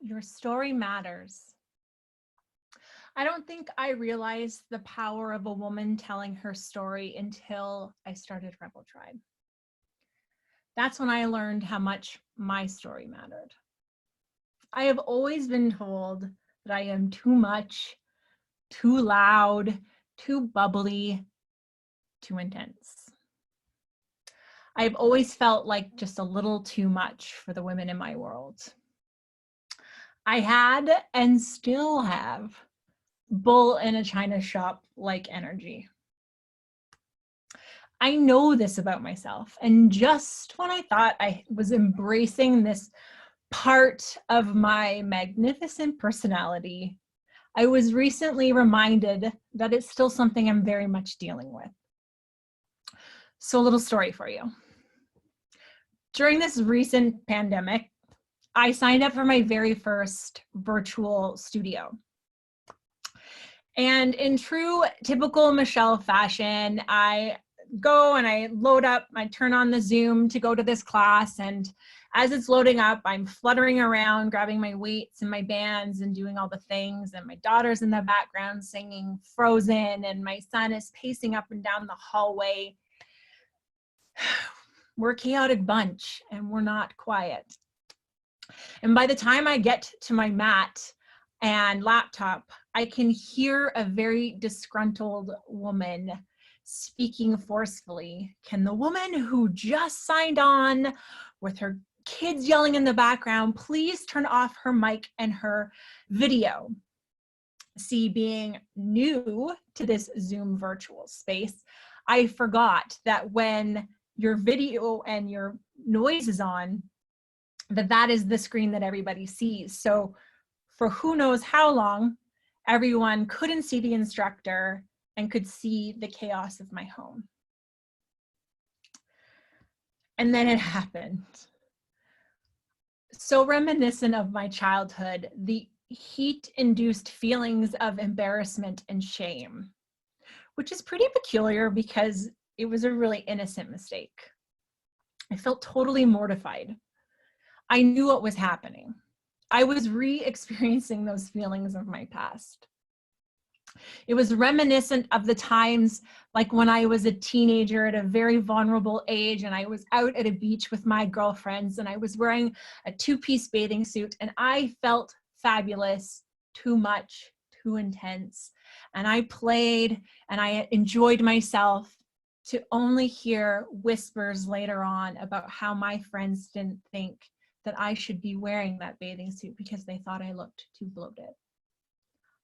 Your story matters. I don't think I realized the power of a woman telling her story until I started Rebel Tribe. That's when I learned how much my story mattered. I have always been told that I am too much, too loud, too bubbly, too intense. I've always felt like just a little too much for the women in my world. I had and still have bull in a china shop like energy. I know this about myself, and just when I thought I was embracing this part of my magnificent personality, I was recently reminded that it's still something I'm very much dealing with. So a little story for you. During this recent pandemic, I signed up for my very first virtual studio. And in true typical Michelle fashion, I go and I load up, I turn on the Zoom to go to this class. And as it's loading up, I'm fluttering around, grabbing my weights and my bands and doing all the things. And my daughter's in the background singing Frozen, and my son is pacing up and down the hallway. We're a chaotic bunch and we're not quiet. And by the time I get to my mat and laptop, I can hear a very disgruntled woman speaking forcefully. Can the woman who just signed on with her kids yelling in the background please turn off her mic and her video? See, being new to this Zoom virtual space, I forgot that when your video and your noise is on, that is the screen that everybody sees. So for who knows how long, everyone couldn't see the instructor and could see the chaos of my home. And then it happened. So reminiscent of my childhood, the heat-induced feelings of embarrassment and shame, which is pretty peculiar because it was a really innocent mistake. I felt totally mortified. I knew what was happening. I was re-experiencing those feelings of my past. It was reminiscent of the times like when I was a teenager at a very vulnerable age and I was out at a beach with my girlfriends and I was wearing a two-piece bathing suit and I felt fabulous, too much, too intense. And I played and I enjoyed myself, to only hear whispers later on about how my friends didn't think that I should be wearing that bathing suit because they thought I looked too bloated.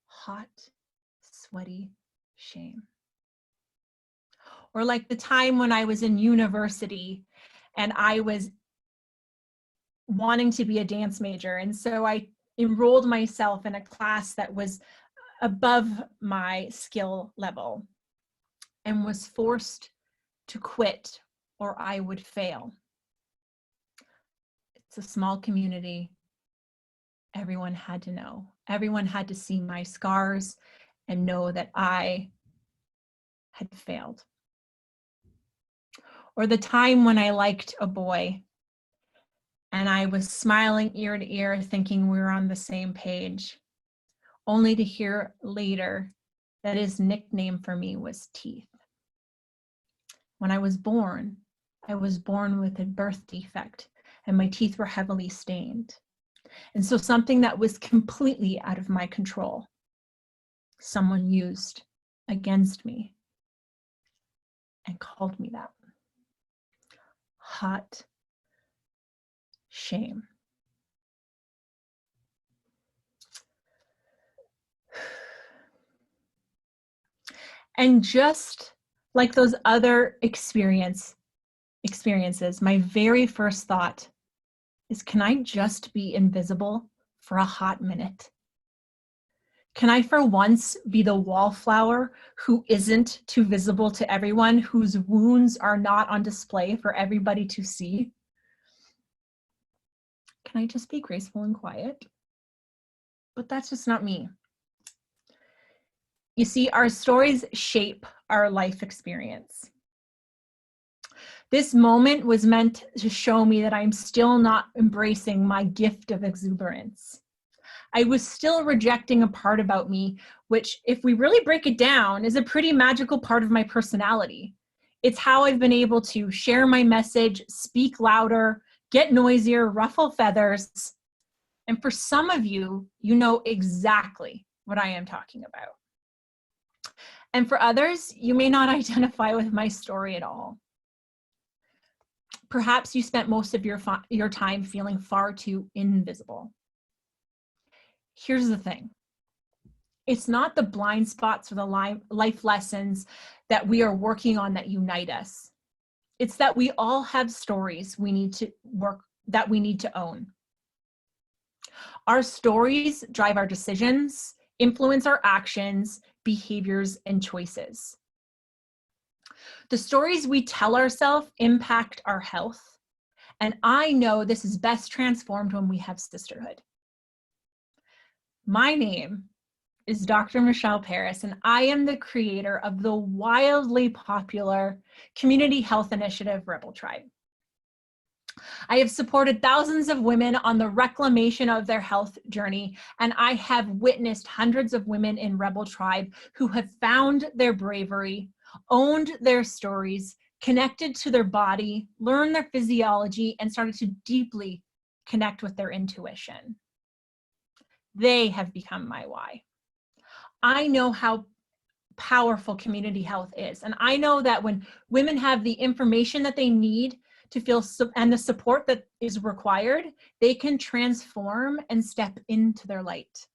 Hot, sweaty shame. Or like the time when I was in university and I was wanting to be a dance major. And so I enrolled myself in a class that was above my skill level and was forced to quit or I would fail. It's a small community. Everyone had to know. Everyone had to see my scars and know that I had failed. Or the time when I liked a boy and I was smiling ear to ear thinking we were on the same page, only to hear later that his nickname for me was Teeth. When I was born with a birth defect and my teeth were heavily stained. And so something that was completely out of my control, someone used against me and called me that. Hot shame. And just like those other experiences, my very first thought is, can I just be invisible for a hot minute? Can I for once be the wallflower who isn't too visible to everyone, whose wounds are not on display for everybody to see? Can I just be graceful and quiet? But that's just not me. You see, our stories shape our life experience. This moment was meant to show me that I'm still not embracing my gift of exuberance. I was still rejecting a part about me, which, if we really break it down, is a pretty magical part of my personality. It's how I've been able to share my message, speak louder, get noisier, ruffle feathers. And for some of you, you know exactly what I am talking about. And for others, you may not identify with my story at all. Perhaps you spent most of your time feeling far too invisible. Here's the thing. It's not the blind spots or the life lessons that we are working on that unite us. It's that we all have stories that we need to own. Our stories drive our decisions, influence our actions, behaviors, and choices. The stories we tell ourselves impact our health, and I know this is best transformed when we have sisterhood. My name is Dr. Michelle Paris, and I am the creator of the wildly popular community health initiative, Rebel Tribe. I have supported thousands of women on the reclamation of their health journey, and I have witnessed hundreds of women in Rebel Tribe who have found their bravery, owned their stories, connected to their body, learned their physiology, and started to deeply connect with their intuition. They have become my why. I know how powerful community health is, and I know that when women have the information that they need to feel and the support that is required, they can transform and step into their light.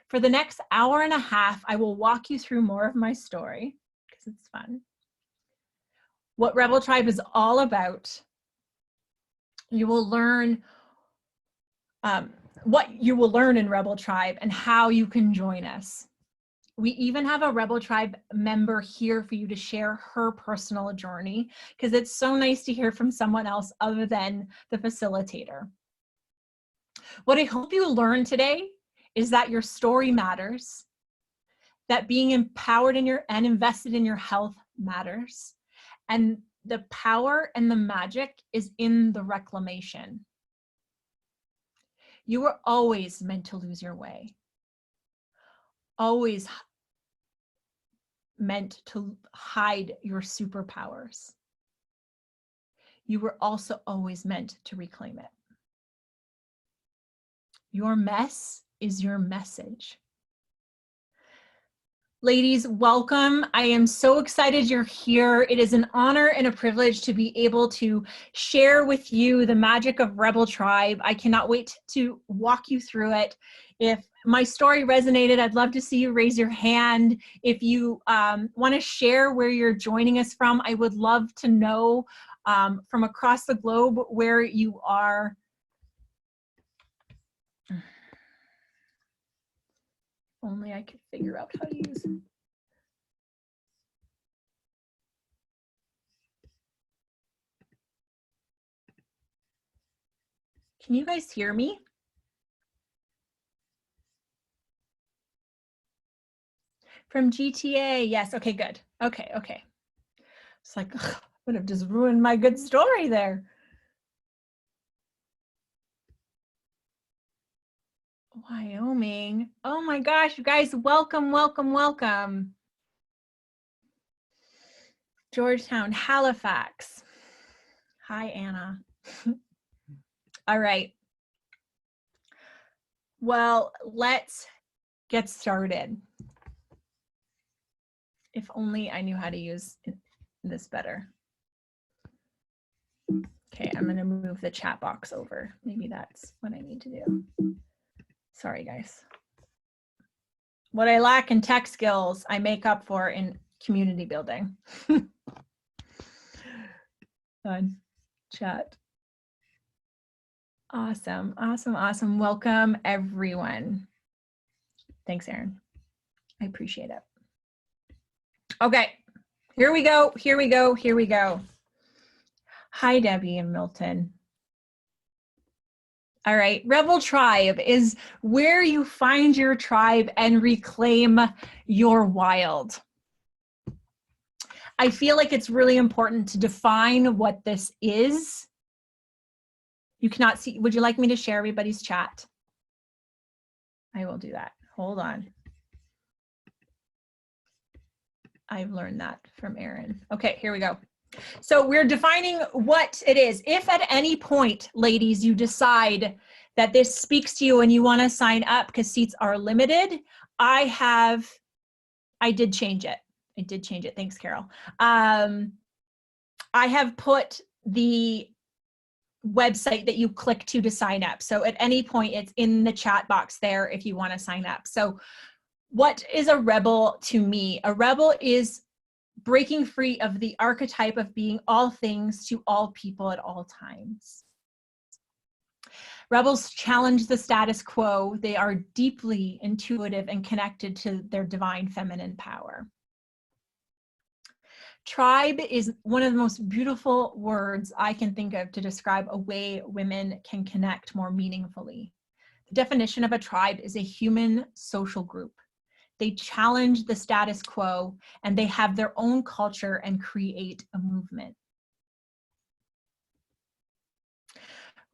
For the next hour and a half, I will walk you through more of my story, because it's fun, what Rebel Tribe is all about. You will learn what you will learn in Rebel Tribe and how you can join us. We even have a Rebel Tribe member here for you to share her personal journey, because it's so nice to hear from someone else other than the facilitator. What I hope you learn today is that your story matters, that being empowered and invested in your health matters, and the power and the magic is in the reclamation. You were always meant to lose your way, always meant to hide your superpowers. You were also always meant to reclaim it. Your mess is your message. Ladies, welcome. I am so excited you're here. It is an honor and a privilege to be able to share with you the magic of Rebel Tribe. I cannot wait to walk you through it. If my story resonated, I'd love to see you raise your hand. If you want to share where you're joining us from, I would love to know from across the globe where you are. Only I could figure out how to use it. Can you guys hear me? From GTA, yes, okay, good. Okay. It's like, ugh, I would have just ruined my good story there. Wyoming, oh my gosh, you guys, welcome. Georgetown, Halifax. Hi, Anna. All right. Well, let's get started. If only I knew how to use this better. Okay, I'm gonna move the chat box over. Maybe that's what I need to do. Sorry, guys. What I lack in tech skills, I make up for in community building. Fun chat. Awesome. Welcome, everyone. Thanks, Erin. I appreciate it. Okay, here we go. Hi, Debbie and Milton. All right, Rebel Tribe is where you find your tribe and reclaim your wild. I feel like it's really important to define what this is. You cannot see, would you like me to share everybody's chat? I will do that. Hold on. I've learned that from Erin. Okay, here we go. So we're defining what it is. If at any point, ladies, you decide that this speaks to you and you want to sign up because seats are limited, I did change it. I did change it. Thanks, Carol. I have put the website that you click to sign up. So at any point, it's in the chat box there if you want to sign up. So what is a rebel to me? A rebel is breaking free of the archetype of being all things to all people at all times. Rebels challenge the status quo. They are deeply intuitive and connected to their divine feminine power. Tribe is one of the most beautiful words I can think of to describe a way women can connect more meaningfully. The definition of a tribe is a human social group. They challenge the status quo and they have their own culture and create a movement.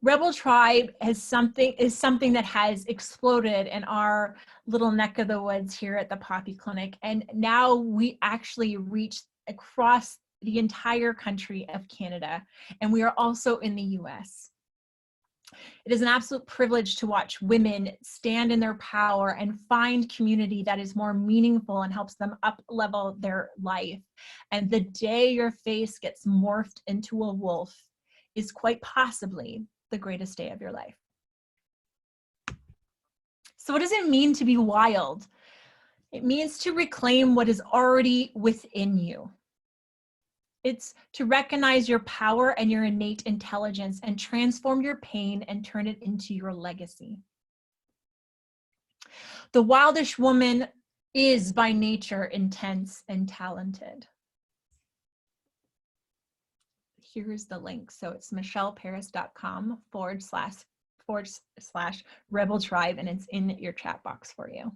Rebel Tribe is something that has exploded in our little neck of the woods here at the Poppy Clinic. And now we actually reach across the entire country of Canada. And we are also in the US. It is an absolute privilege to watch women stand in their power and find community that is more meaningful and helps them up-level their life. And the day your face gets morphed into a wolf is quite possibly the greatest day of your life. So what does it mean to be wild? It means to reclaim what is already within you. It's to recognize your power and your innate intelligence and transform your pain and turn it into your legacy. The wildish woman is by nature intense and talented. Here's the link. So it's michelleparis.com//Rebel Tribe, and it's in your chat box for you.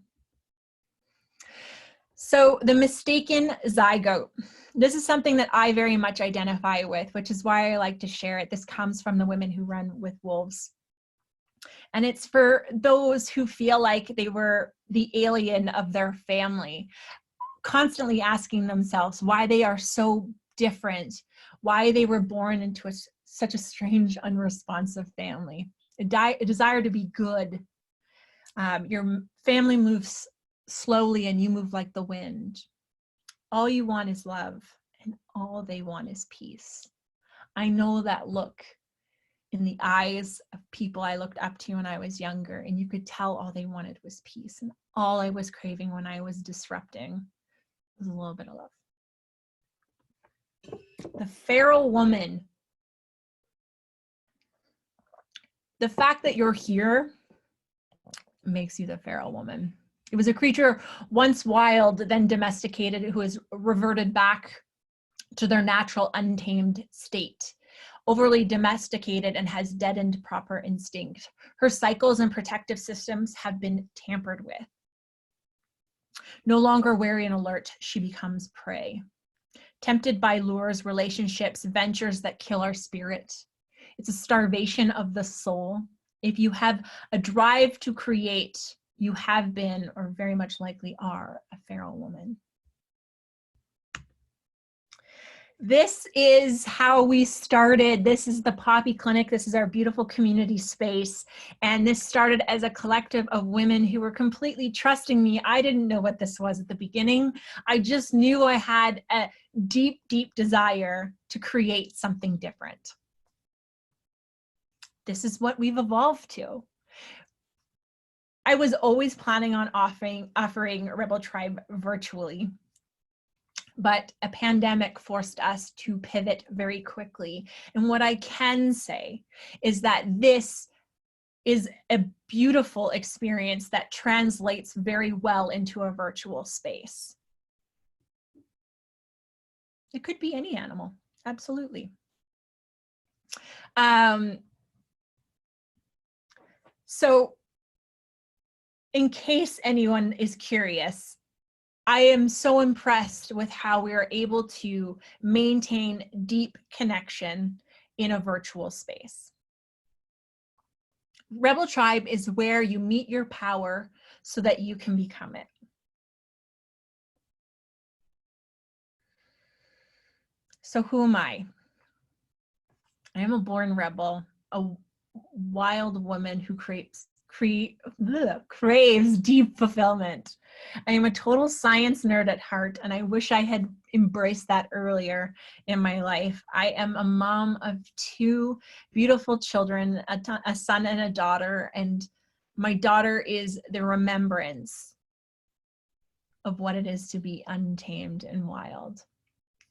So the mistaken zygote. This is something that I very much identify with, which is why I like to share it. This comes from the women who run with wolves. And it's for those who feel like they were the alien of their family, constantly asking themselves why they are so different, why they were born into such a strange, unresponsive family, a desire to be good. Your family moves slowly and you move like the wind. All you want is love and all they want is peace. I know that look in the eyes of people I looked up to when I was younger, and you could tell all they wanted was peace, and all I was craving when I was disrupting was a little bit of love. The feral woman. The fact that you're here makes you the feral woman. It was a creature once wild, then domesticated, who has reverted back to their natural untamed state, overly domesticated and has deadened proper instinct. Her cycles and protective systems have been tampered with. No longer wary and alert, she becomes prey. Tempted by lures, relationships, ventures that kill our spirit. It's a starvation of the soul. If you have a drive to create, you have been, or very much likely are, a feral woman. This is how we started. This is the Poppy Clinic. This is our beautiful community space. And this started as a collective of women who were completely trusting me. I didn't know what this was at the beginning. I just knew I had a deep, deep desire to create something different. This is what we've evolved to. I was always planning on offering Rebel Tribe virtually, but a pandemic forced us to pivot very quickly. And what I can say is that this is a beautiful experience that translates very well into a virtual space. It could be any animal, absolutely. So in case anyone is curious, I am so impressed with how we are able to maintain deep connection in a virtual space. Rebel Tribe is where you meet your power so that you can become it. So who am I? I am a born rebel, a wild woman who craves deep fulfillment. I am a total science nerd at heart, and I wish I had embraced that earlier in my life. I am a mom of 2 beautiful children, a son and a daughter, and my daughter is the remembrance of what it is to be untamed and wild.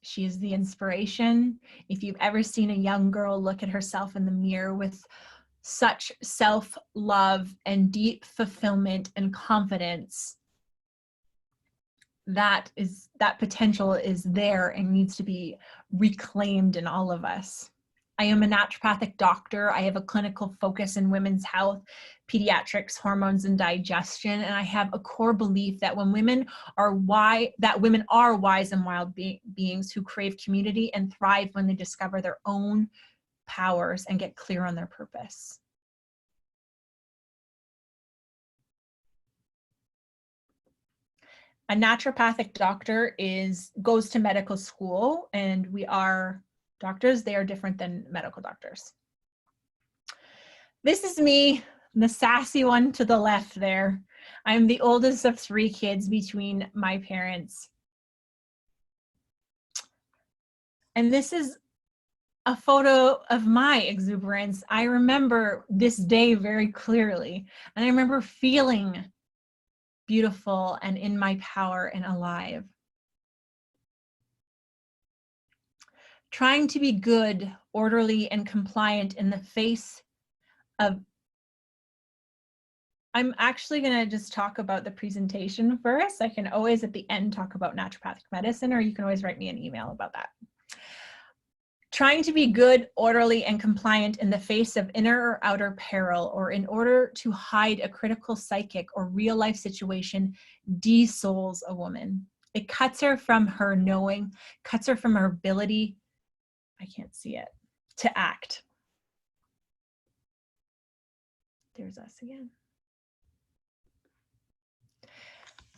She is the inspiration. If you've ever seen a young girl look at herself in the mirror with such self-love and deep fulfillment and confidence, that potential is there and needs to be reclaimed in all of us. I am a naturopathic doctor. I have a clinical focus in women's health, pediatrics, hormones, and digestion. And I have a core belief that women are wise and wild beings who crave community and thrive when they discover their own powers and get clear on their purpose. A naturopathic doctor goes to medical school, and we are doctors. They are different than medical doctors. This is me, the sassy one to the left there. I'm the oldest of 3 kids between my parents. And this is a photo of my exuberance. I remember this day very clearly, and I remember feeling beautiful and in my power and alive. Trying to be good, orderly, and compliant in the face of... I'm actually going to just talk about the presentation first. I can always at the end talk about naturopathic medicine, or you can always write me an email about that. Trying to be good, orderly, and compliant in the face of inner or outer peril, or in order to hide a critical psychic or real life situation, de-souls a woman. It cuts her from her knowing, cuts her from her ability, I can't see it, to act. There's us again.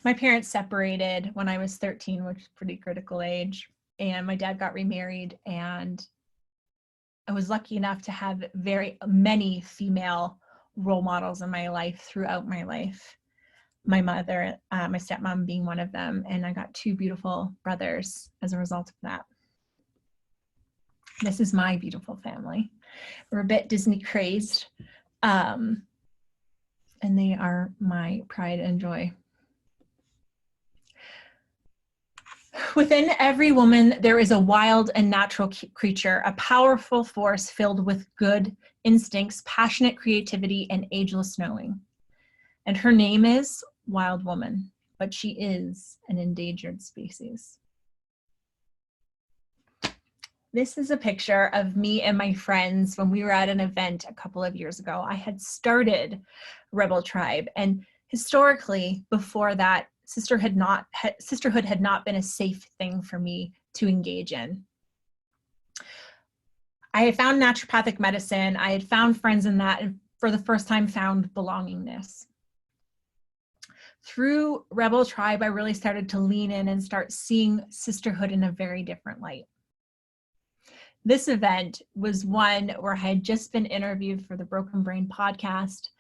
My parents separated when I was 13, which is a pretty critical age. And my dad got remarried, and I was lucky enough to have very many female role models in my life throughout my life. My mother, my stepmom being one of them, and I got 2 beautiful brothers as a result of that. This is my beautiful family. We're a bit Disney crazed, and they are my pride and joy. Within every woman, there is a wild and natural creature, a powerful force filled with good instincts, passionate creativity, and ageless knowing. And her name is Wild Woman, but she is an endangered species. This is a picture of me and my friends when we were at an event a couple of years ago. I had started Rebel Tribe, and historically, before that, sisterhood had not been a safe thing for me to engage in. I had found naturopathic medicine. I had found friends in that, and for the first time found belongingness. Through Rebel Tribe, I really started to lean in and start seeing sisterhood in a very different light. This event was one where I had just been interviewed for the Broken Brain podcast.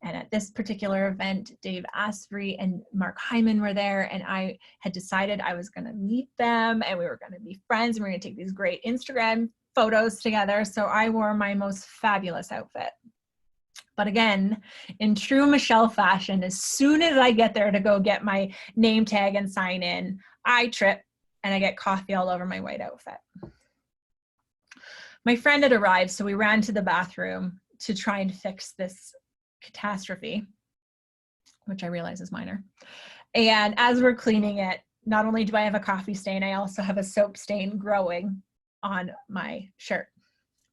And at this particular event, Dave Asprey and Mark Hyman were there, and I had decided I was going to meet them and we were going to be friends and we were going to take these great Instagram photos together. So I wore my most fabulous outfit. But again, in true Michelle fashion, as soon as I get there to go get my name tag and sign in, I trip and I get coffee all over my white outfit. My friend had arrived, so we ran to the bathroom to try and fix this catastrophe, which I realize is minor. And as we're cleaning it, not only do I have a coffee stain, I also have a soap stain growing on my shirt.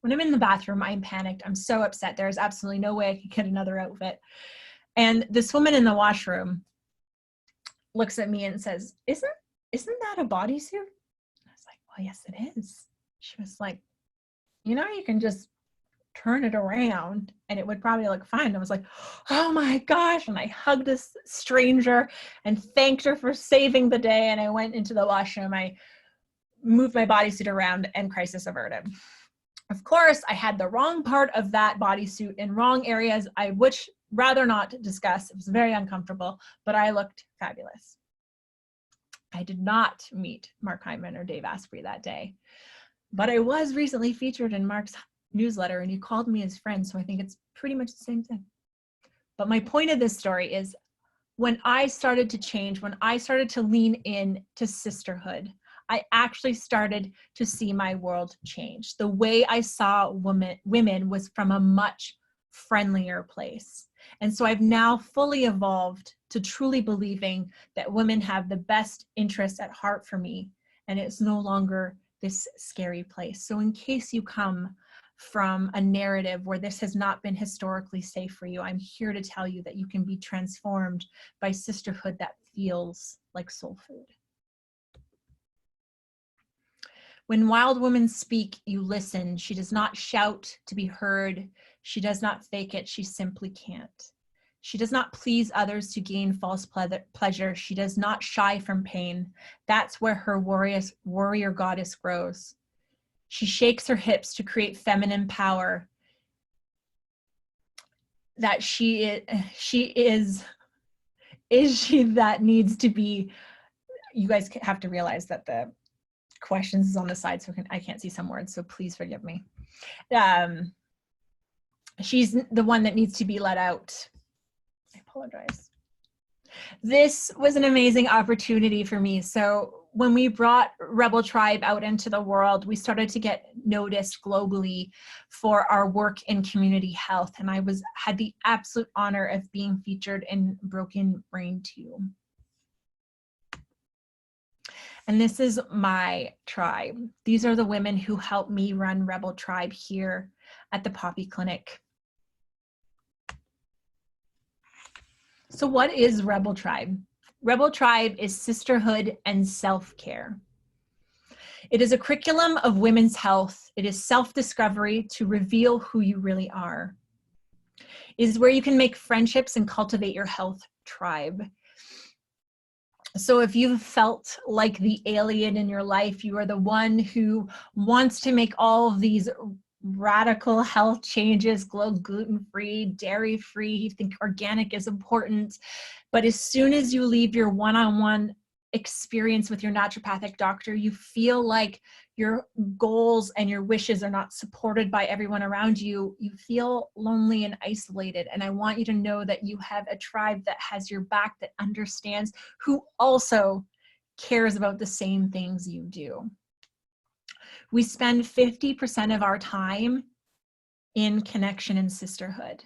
When I'm in the bathroom, I'm panicked. I'm so upset. There's absolutely no way I could get another outfit. And this woman in the washroom looks at me and says, isn't that a bodysuit? I was like, well, yes, it is. She was like, you know, you can just turn it around and it would probably look fine. I was like, oh my gosh. And I hugged this stranger and thanked her for saving the day. And I went into the washroom. I moved my bodysuit around and crisis averted. Of course, I had the wrong part of that bodysuit in wrong areas. I would rather not discuss. It was very uncomfortable, but I looked fabulous. I did not meet Mark Hyman or Dave Asprey that day, but I was recently featured in Mark's newsletter and he called me his friend. So I think it's pretty much the same thing. But my point of this story is when I started to change, when I started to lean in to sisterhood, I actually started to see my world change. The way I saw women was from a much friendlier place. And so I've now fully evolved to truly believing that women have the best interests at heart for me. And it's no longer this scary place. So in case you come from a narrative where this has not been historically safe for you, I'm here to tell you that you can be transformed by sisterhood that feels like soul food. When wild women speak, you listen. She does not shout to be heard. She does not fake it. She simply can't. She does not please others to gain false pleasure. She does not shy from pain. That's where her warrior goddess grows. She shakes her hips to create feminine power. That she is she that needs to be. You guys have to realize that the questions is on the side, so I can't see some words, so please forgive me. She's the one that needs to be let out. I apologize. This was an amazing opportunity for me. So when we brought Rebel Tribe out into the world, we started to get noticed globally for our work in community health. And I had the absolute honor of being featured in Broken Brain 2. And this is my tribe. These are the women who helped me run Rebel Tribe here at the Poppy Clinic. So what is Rebel Tribe? Rebel Tribe is sisterhood and self-care. It is a curriculum of women's health. It is self-discovery to reveal who you really are. It is where you can make friendships and cultivate your health tribe. So if you've felt like the alien in your life, you are the one who wants to make all of these radical health changes, gluten-free, dairy-free, you think organic is important, but as soon as you leave your one-on-one experience with your naturopathic doctor, you feel like your goals and your wishes are not supported by everyone around you. You feel lonely and isolated. And I want you to know that you have a tribe that has your back, that understands, who also cares about the same things you do. We spend 50% of our time in connection and sisterhood.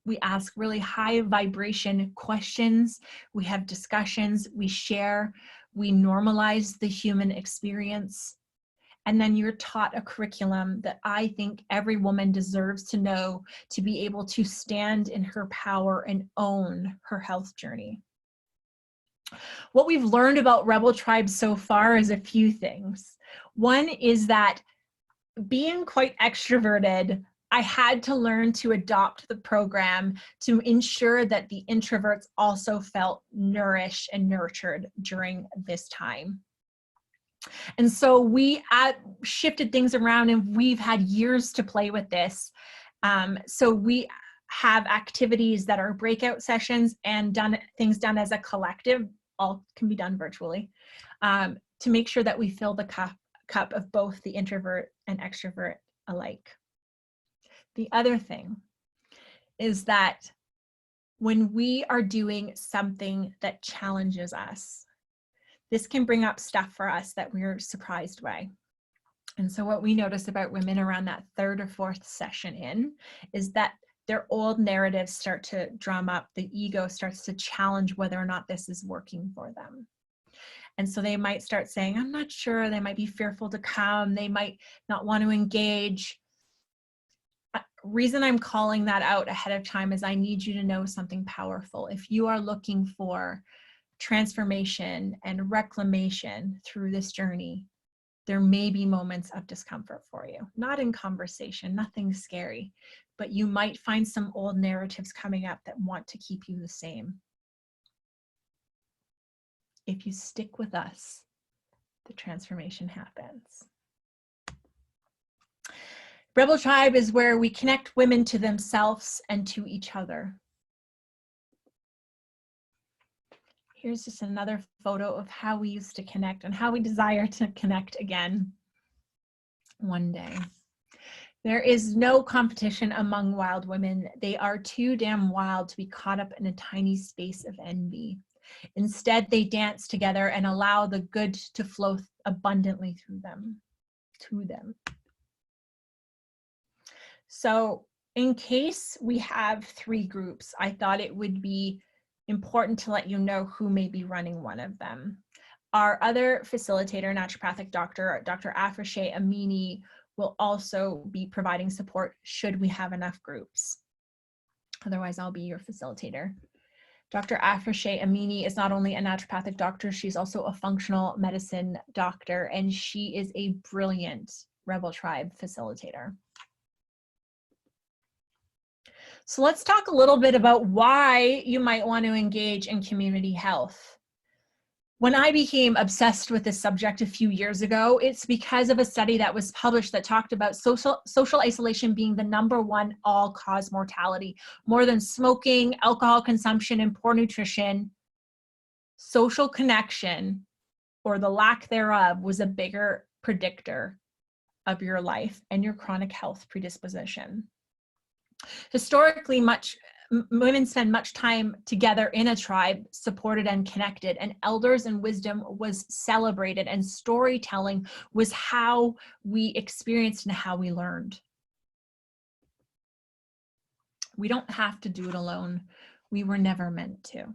We ask really high vibration questions. We have discussions. We share. We normalize the human experience. And then you're taught a curriculum that I think every woman deserves to know to be able to stand in her power and own her health journey. What we've learned about Rebel Tribe so far is a few things. One is that being quite extroverted, I had to learn to adopt the program to ensure that the introverts also felt nourished and nurtured during this time. And so we shifted things around, and we've had years to play with this. So we have activities that are breakout sessions and things done as a collective, all can be done virtually, to make sure that we fill the cup of both the introvert and extrovert alike. The other thing is that when we are doing something that challenges us, this can bring up stuff for us that we're surprised by. And so what we notice about women around that third or fourth session in is that their old narratives start to drum up. The ego starts to challenge whether or not this is working for them. And so they might start saying, I'm not sure. They might be fearful to come. They might not want to engage. Reason I'm calling that out ahead of time is I need you to know something powerful. If you are looking for transformation and reclamation through this journey, There may be moments of discomfort for you, not in conversation, nothing scary, but you might find some old narratives coming up that want to keep you the same. If you stick with us, the transformation happens. Rebel Tribe is where we connect women to themselves and to each other. Here's just another photo of how we used to connect and how we desire to connect again one day. There is no competition among wild women. They are too damn wild to be caught up in a tiny space of envy. Instead, they dance together and allow the good to flow abundantly through them, to them. So in case we have 3 groups, I thought it would be important to let you know who may be running one of them. Our other facilitator, naturopathic doctor, Dr. Afrashe Amini, will also be providing support should we have enough groups. Otherwise, I'll be your facilitator. Dr. Afrashe Amini is not only a naturopathic doctor, she's also a functional medicine doctor, and she is a brilliant Rebel Tribe facilitator. So let's talk a little bit about why you might want to engage in community health. When I became obsessed with this subject a few years ago, it's because of a study that was published that talked about social isolation being the #1 all-cause mortality. More than smoking, alcohol consumption, and poor nutrition, social connection, or the lack thereof, was a bigger predictor of your life and your chronic health predisposition. Historically, women spend much time together in a tribe, supported and connected, and elders and wisdom was celebrated, and storytelling was how we experienced and how we learned. We don't have to do it alone. We were never meant to.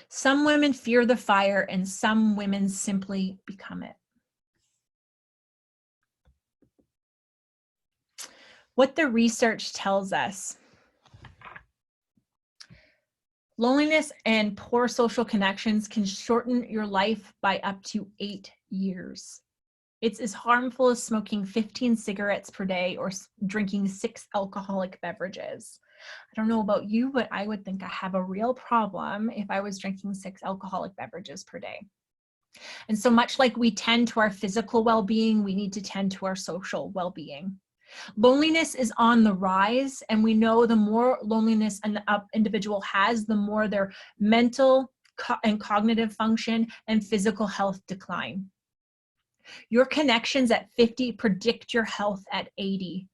Some women fear the fire, and some women simply become it. What the research tells us: loneliness and poor social connections can shorten your life by up to 8 years. It's as harmful as smoking 15 cigarettes per day or drinking 6 alcoholic beverages. I don't know about you, but I would think I have a real problem if I was drinking 6 alcoholic beverages per day. And so much like we tend to our physical well-being, we need to tend to our social well-being. Loneliness is on the rise, and we know the more loneliness an individual has, the more their mental and cognitive function and physical health decline. Your connections at 50 predict your health at 80,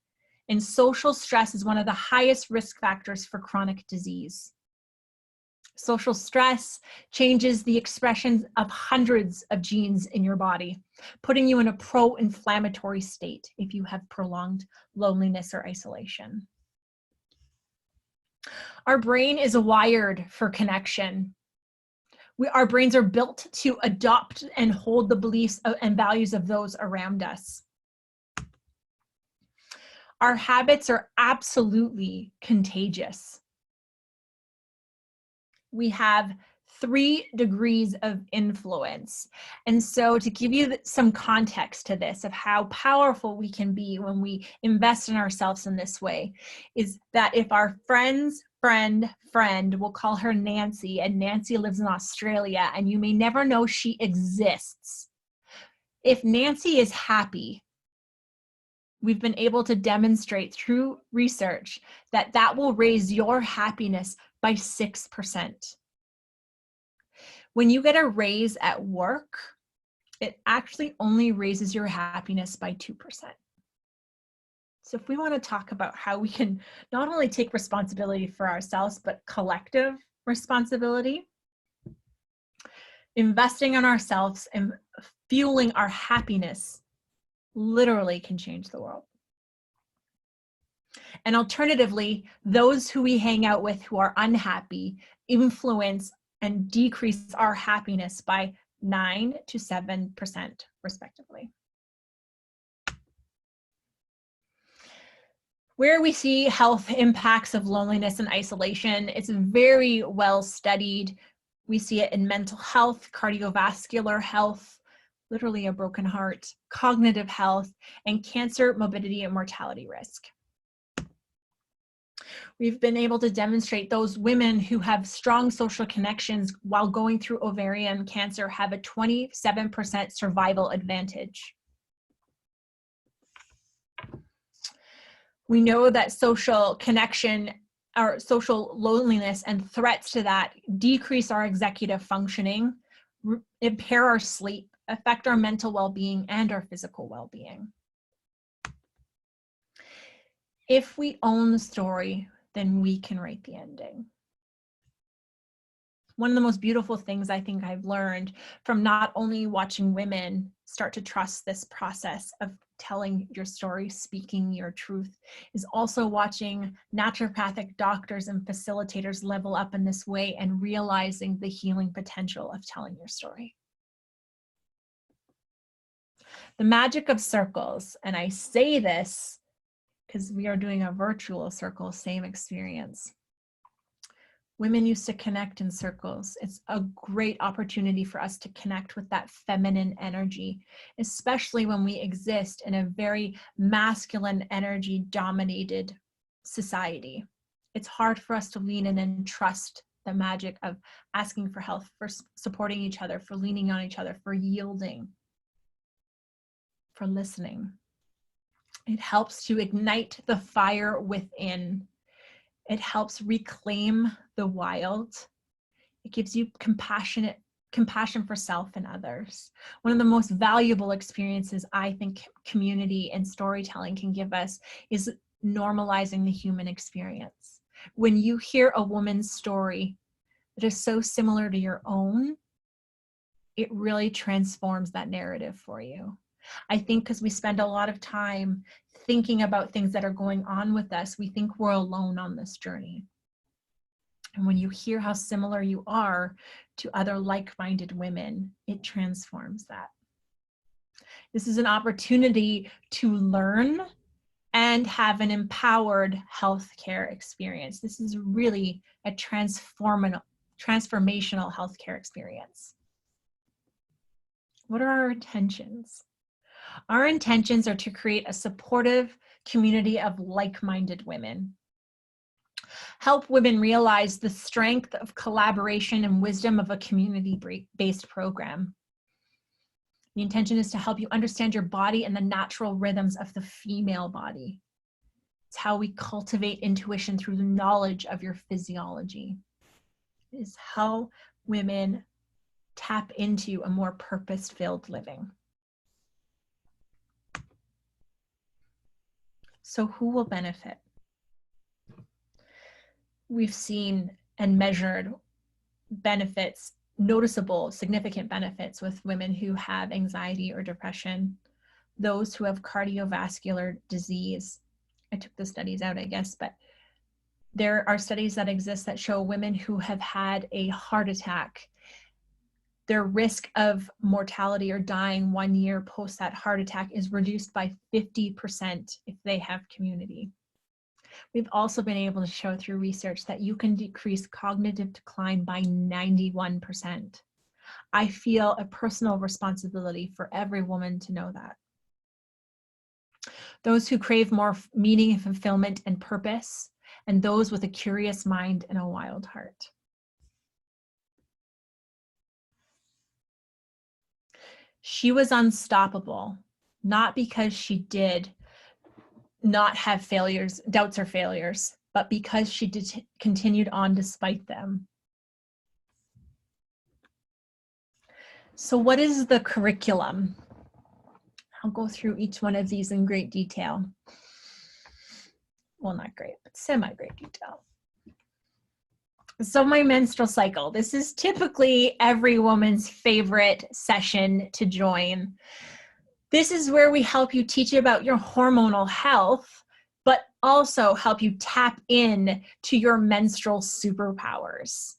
and social stress is one of the highest risk factors for chronic disease. Social stress changes the expression of hundreds of genes in your body, putting you in a pro-inflammatory state if you have prolonged loneliness or isolation. Our brain is wired for connection. Our brains are built to adopt and hold the beliefs and values of those around us. Our habits are absolutely contagious. We have 3 degrees of influence. And so to give you some context to this of how powerful we can be when we invest in ourselves in this way, is that if our friend's friend, we'll call her Nancy, and Nancy lives in Australia, and you may never know she exists. If Nancy is happy, we've been able to demonstrate through research that that will raise your happiness by 6%. When you get a raise at work, it actually only raises your happiness by 2%. So if we want to talk about how we can not only take responsibility for ourselves, but collective responsibility, investing in ourselves and fueling our happiness literally can change the world. And alternatively, those who we hang out with who are unhappy influence and decrease our happiness by 9 to 7%, respectively. Where we see health impacts of loneliness and isolation, it's very well studied. We see it in mental health, cardiovascular health, literally a broken heart, cognitive health, and cancer, morbidity, and mortality risk. We've been able to demonstrate those women who have strong social connections while going through ovarian cancer have a 27% survival advantage. We know that social connection, our social loneliness and threats to that decrease our executive functioning, impair our sleep, affect our mental well-being and our physical well-being. If we own the story, then we can write the ending. One of the most beautiful things I think I've learned from not only watching women start to trust this process of telling your story, speaking your truth, is also watching naturopathic doctors and facilitators level up in this way and realizing the healing potential of telling your story. The magic of circles, and I say this because we are doing a virtual circle, same experience. Women used to connect in circles. It's a great opportunity for us to connect with that feminine energy, especially when we exist in a very masculine energy dominated society. It's hard for us to lean in and trust the magic of asking for help, for supporting each other, for leaning on each other, for yielding, for listening. It helps to ignite the fire within. It helps reclaim the wild. It gives you compassion for self and others. One of the most valuable experiences I think community and storytelling can give us is normalizing the human experience. When you hear a woman's story that is so similar to your own, it really transforms that narrative for you. I think because we spend a lot of time thinking about things that are going on with us, we think we're alone on this journey. And when you hear how similar you are to other like-minded women, it transforms that. This is an opportunity to learn and have an empowered healthcare experience. This is really a transformational healthcare experience. What are our intentions? Our intentions are to create a supportive community of like-minded women. Help women realize the strength of collaboration and wisdom of a community-based program. The intention is to help you understand your body and the natural rhythms of the female body. It's how we cultivate intuition through the knowledge of your physiology. It is how women tap into a more purpose-filled living. So who will benefit? We've seen and measured benefits, noticeable, significant benefits with women who have anxiety or depression, those who have cardiovascular disease. I took the studies out, I guess, but there are studies that exist that show women who have had a heart attack, their risk of mortality or dying 1 year post that heart attack is reduced by 50% if they have community. We've also been able to show through research that you can decrease cognitive decline by 91%. I feel a personal responsibility for every woman to know that. Those who crave more meaning and fulfillment and purpose, and those with a curious mind and a wild heart. She was unstoppable, not because she did not have failures, doubts or failures, but because she continued on despite them. So what is the curriculum? I'll go through each one of these in great detail. Well, not great, but semi-great detail. So my menstrual cycle, this is typically every woman's favorite session to join. This is where we help you teach about your hormonal health, but also help you tap in to your menstrual superpowers.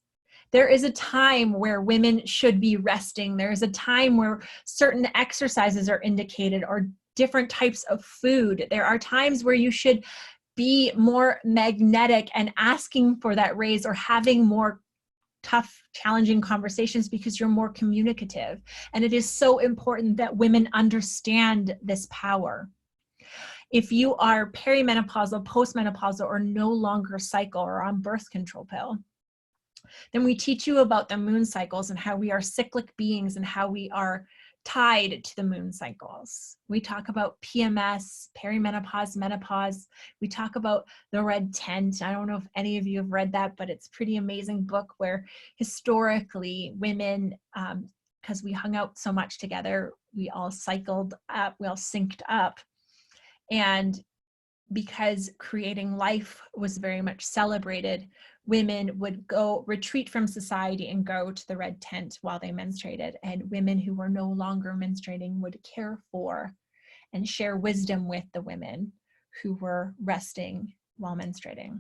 There is a time where women should be resting. There is a time where certain exercises are indicated or different types of food. There are times where you should be more magnetic and asking for that raise or having more tough, challenging conversations because you're more communicative. And it is so important that women understand this power. If you are perimenopausal, postmenopausal, or no longer cycle or on birth control pill, then we teach you about the moon cycles and how we are cyclic beings and how we are tied to the moon cycles. We talk about PMS, perimenopause, menopause. We talk about the red tent. I don't know if any of you have read that, but it's a pretty amazing book where historically women, because we hung out so much together, we all cycled up, we all synced up. And because creating life was very much celebrated, women would go retreat from society and go to the red tent while they menstruated. And women who were no longer menstruating would care for and share wisdom with the women who were resting while menstruating.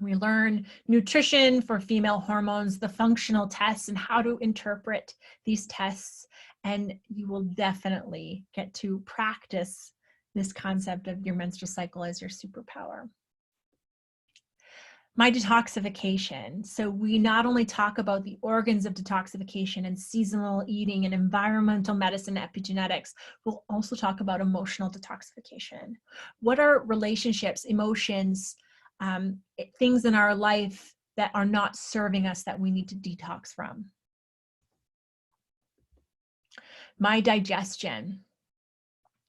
We learn nutrition for female hormones, the functional tests, and how to interpret these tests. And you will definitely get to practice this concept of your menstrual cycle as your superpower. My detoxification. So we not only talk about the organs of detoxification and seasonal eating and environmental medicine, epigenetics, we'll also talk about emotional detoxification. What are relationships, emotions, things in our life that are not serving us that we need to detox from? My digestion.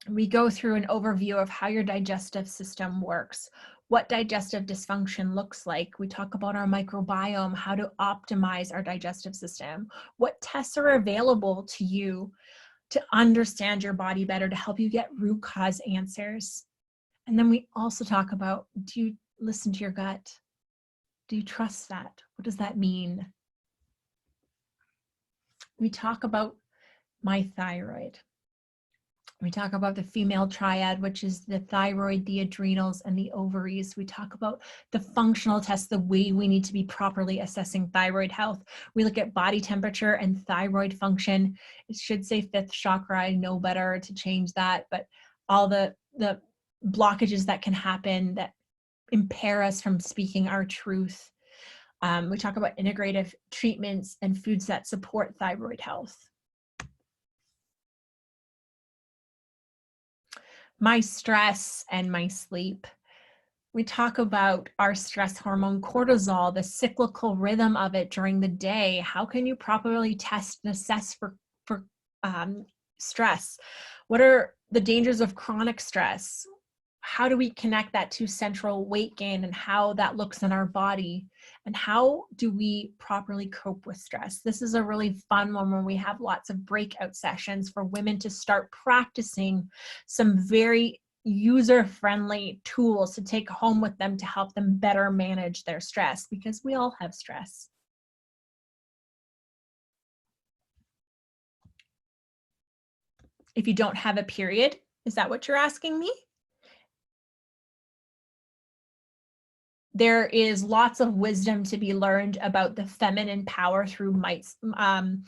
We go through an overview of how your digestive system works, what digestive dysfunction looks like. We talk about our microbiome, how to optimize our digestive system, what tests are available to you to understand your body better, to help you get root cause answers. And then we also talk about, do you listen to your gut? Do you trust that? What does that mean? We talk about my thyroid. We talk about the female triad, which is the thyroid, the adrenals, and the ovaries. We talk about the functional tests, the way we need to be properly assessing thyroid health. We look at body temperature and thyroid function. It should say fifth chakra. I know better to change that, but all the blockages that can happen that impair us from speaking our truth. We talk about integrative treatments and foods that support thyroid health. My stress and my sleep. We talk about our stress hormone cortisol, the cyclical rhythm of it during the day. How can you properly test and assess for stress? What are the dangers of chronic stress? How do we connect that to central weight gain and how that looks in our body? And how do we properly cope with stress? This is a really fun one when we have lots of breakout sessions for women to start practicing some very user-friendly tools to take home with them to help them better manage their stress, because we all have stress. If you don't have a period, is that what you're asking me? There is lots of wisdom to be learned about the feminine power through moon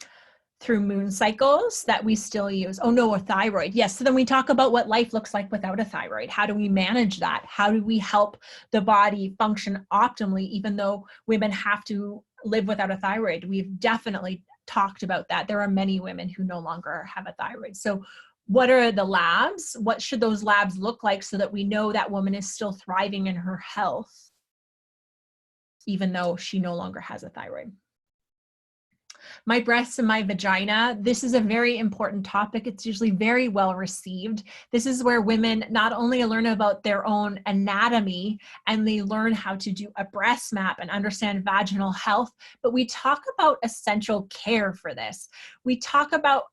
cycles that we still use. Oh no, a thyroid. Yes, so then we talk about what life looks like without a thyroid. How do we manage that? How do we help the body function optimally, even though women have to live without a thyroid? We've definitely talked about that. There are many women who no longer have a thyroid. So what are the labs? What should those labs look like so that we know that woman is still thriving in her health, even though she no longer has a thyroid? My breasts and my vagina. This is a very important topic. It's usually very well received. This is where women not only learn about their own anatomy and they learn how to do a breast map and understand vaginal health, but we talk about essential care for this. We talk about,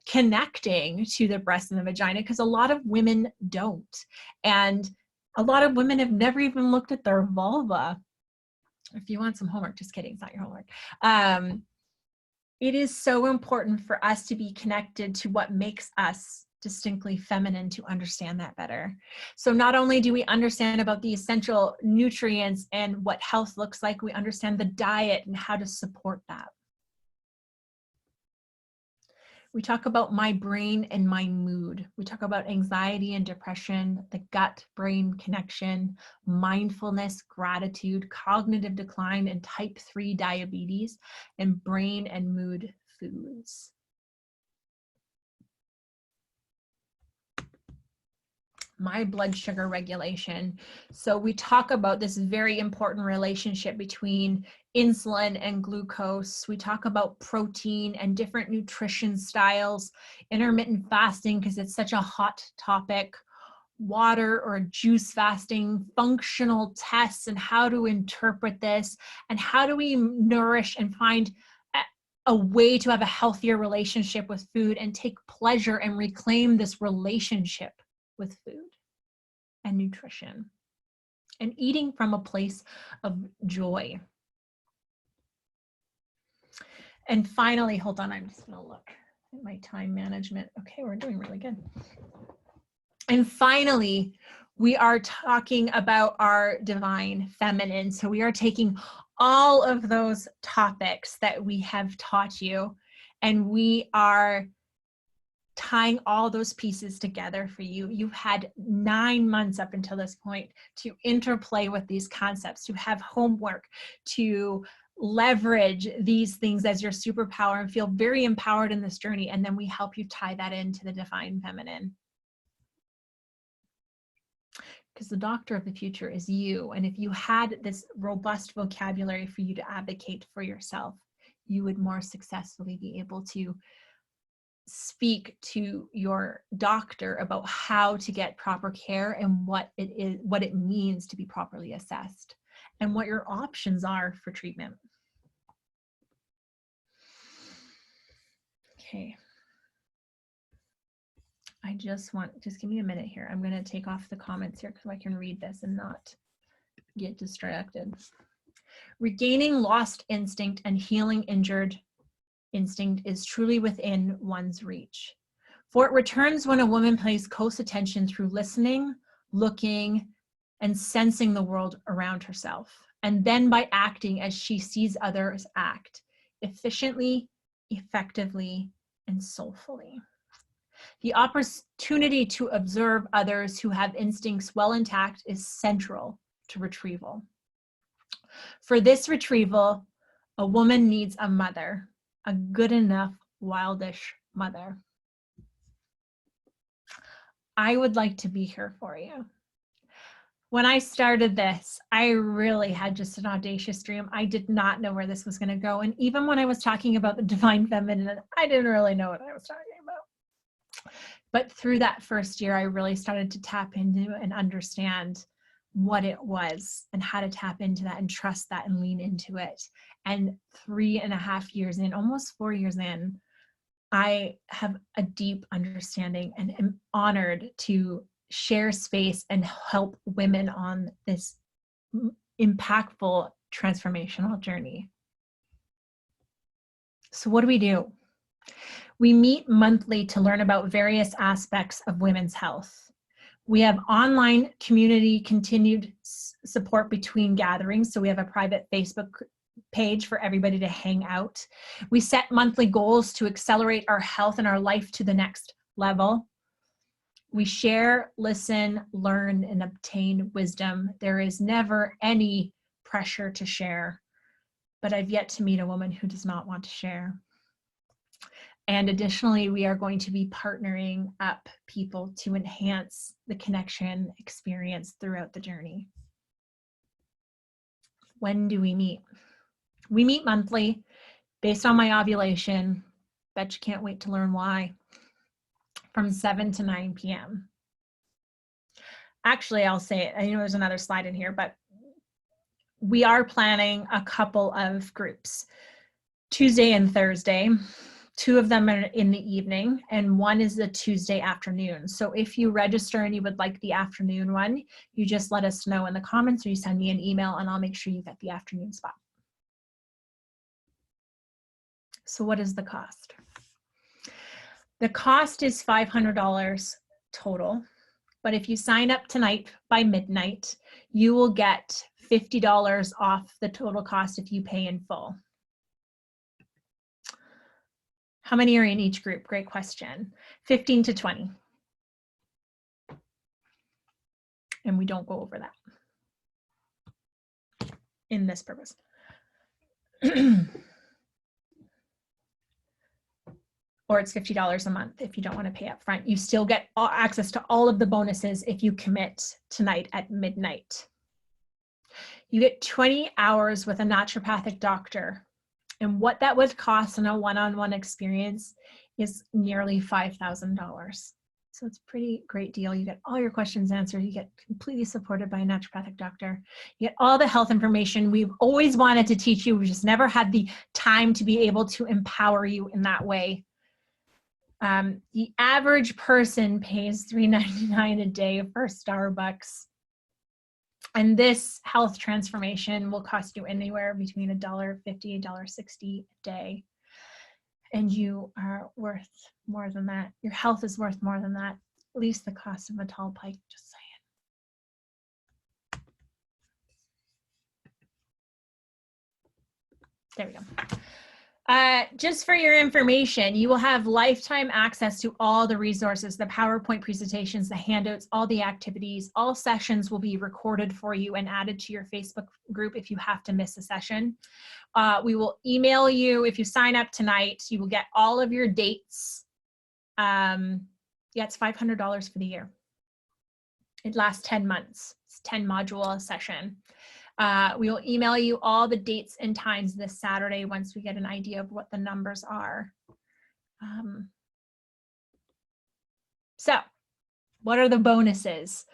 connecting to the breast and the vagina, because a lot of women don't. And a lot of women have never even looked at their vulva. If you want some homework, just kidding, it's not your homework. It is so important for us to be connected to what makes us distinctly feminine to understand that better. So not only do we understand about the essential nutrients and what health looks like, we understand the diet and how to support that. We talk about my brain and my mood. We talk about anxiety and depression, the gut-brain connection, mindfulness, gratitude, cognitive decline, and type 3 diabetes, and brain and mood foods. My blood sugar regulation. So we talk about this very important relationship between insulin and glucose. We talk about protein and different nutrition styles, intermittent fasting, because it's such a hot topic, water or juice fasting, functional tests, and how to interpret this, and how do we nourish and find a way to have a healthier relationship with food and take pleasure and reclaim this relationship with food and nutrition and eating from a place of joy. And finally, hold on, I'm just gonna look at my time management. Okay, we're doing really good. And finally, we are talking about our divine feminine. So we are taking all of those topics that we have taught you, and we are tying all those pieces together for you. You've had 9 months up until this point to interplay with these concepts, to have homework, to leverage these things as your superpower and feel very empowered in this journey. And then we help you tie that into the divine feminine. Because the doctor of the future is you. And if you had this robust vocabulary for you to advocate for yourself, you would more successfully be able to speak to your doctor about how to get proper care and what it is, what it means to be properly assessed, and what your options are for treatment. Okay. Just give me a minute here. I'm going to take off the comments here so I can read this and not get distracted. Regaining lost instinct and healing injured instinct is truly within one's reach. For it returns when a woman pays close attention through listening, looking, and sensing the world around herself, and then by acting as she sees others act, efficiently, effectively, and soulfully. The opportunity to observe others who have instincts well intact is central to retrieval. For this retrieval, a woman needs a mother, a good enough, wildish mother. I would like to be here for you. When I started this, I really had just an audacious dream. I did not know where this was going to go. And even when I was talking about the divine feminine, I didn't really know what I was talking about. But through that first year, I really started to tap into and understand what it was and how to tap into that and trust that and lean into it. And 3.5 years in, almost 4 years in, I have a deep understanding and am honored to share space and help women on this impactful transformational journey. So what do? We meet monthly to learn about various aspects of women's health. We have online community continued support between gatherings. So we have a private Facebook page for everybody to hang out. We set monthly goals to accelerate our health and our life to the next level. We share, listen, learn, and obtain wisdom. There is never any pressure to share, but I've yet to meet a woman who does not want to share. And additionally, we are going to be partnering up people to enhance the connection experience throughout the journey. When do we meet? We meet monthly based on my ovulation. Bet you can't wait to learn why. From 7 to 9 p.m. Actually, I'll say it. I know there's another slide in here, but we are planning a couple of groups, Tuesday and Thursday. 2 of them are in the evening, and 1 is the Tuesday afternoon. So if you register and you would like the afternoon one, you just let us know in the comments or you send me an email and I'll make sure you get the afternoon spot. So what is the cost? The cost is $500 total, but if you sign up tonight by midnight, you will get $50 off the total cost if you pay in full. How many are in each group? Great question. 15 to 20. And we don't go over that in this purpose. Or it's $50 a month if you don't want to pay up front. You still get access to all of the bonuses if you commit tonight at midnight. You get 20 hours with a naturopathic doctor. And what that would cost in a one-on-one experience is nearly $5,000. So it's a pretty great deal. You get all your questions answered. You get completely supported by a naturopathic doctor. You get all the health information we've always wanted to teach you. We just never had the time to be able to empower you in that way. The average person pays $3.99 a day for Starbucks. And this health transformation will cost you anywhere between $1.50, $1.60 a day. And you are worth more than that. Your health is worth more than that. At least the cost of a tall pike, just saying. There we go. Just for your information, you will have lifetime access to all the resources, the PowerPoint presentations, the handouts, all the activities. All sessions will be recorded for you and added to your Facebook group if you have to miss a session. We will email you. If you sign up tonight, you will get all of your dates. Yeah, it's $500 for the year. It lasts 10 months. It's 10 module session. We will email you all the dates and times this Saturday once we get an idea of what the numbers are. So what are the bonuses?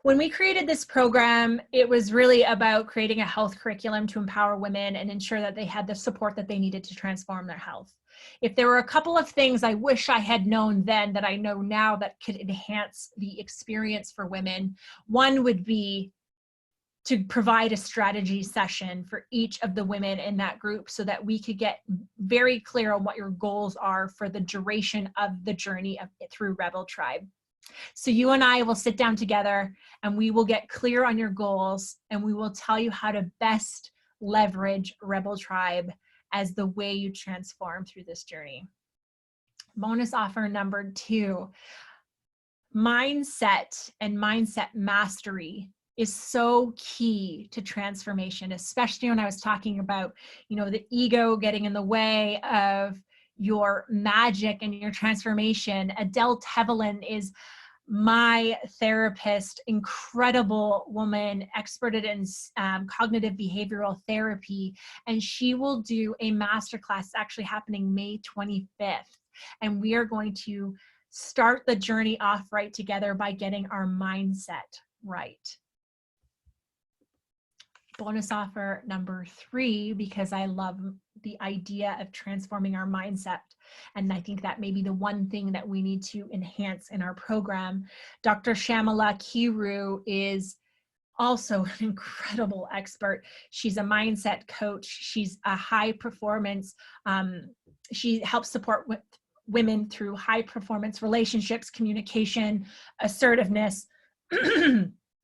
When we created this program, it was really about creating a health curriculum to empower women and ensure that they had the support that they needed to transform their health. If there were a couple of things I wish I had known then that I know now that could enhance the experience for women, one would be to provide a strategy session for each of the women in that group so that we could get very clear on what your goals are for the duration of the journey through Rebel Tribe. So you and I will sit down together and we will get clear on your goals and we will tell you how to best leverage Rebel Tribe as the way you transform through this journey. Bonus offer number 2, mindset and mindset mastery is so key to transformation, especially when I was talking about, the ego getting in the way of your magic and your transformation. Adele Tevelin is my therapist, incredible woman, expert in cognitive behavioral therapy. And she will do a masterclass actually happening May 25th. And we are going to start the journey off right together by getting our mindset right. Bonus offer number 3, because I love the idea of transforming our mindset. And I think that may be the one thing that we need to enhance in our program. Dr. Shamala Kiru is also an incredible expert. She's a mindset coach. She's a high performance. She helps support women through high performance relationships, communication, assertiveness.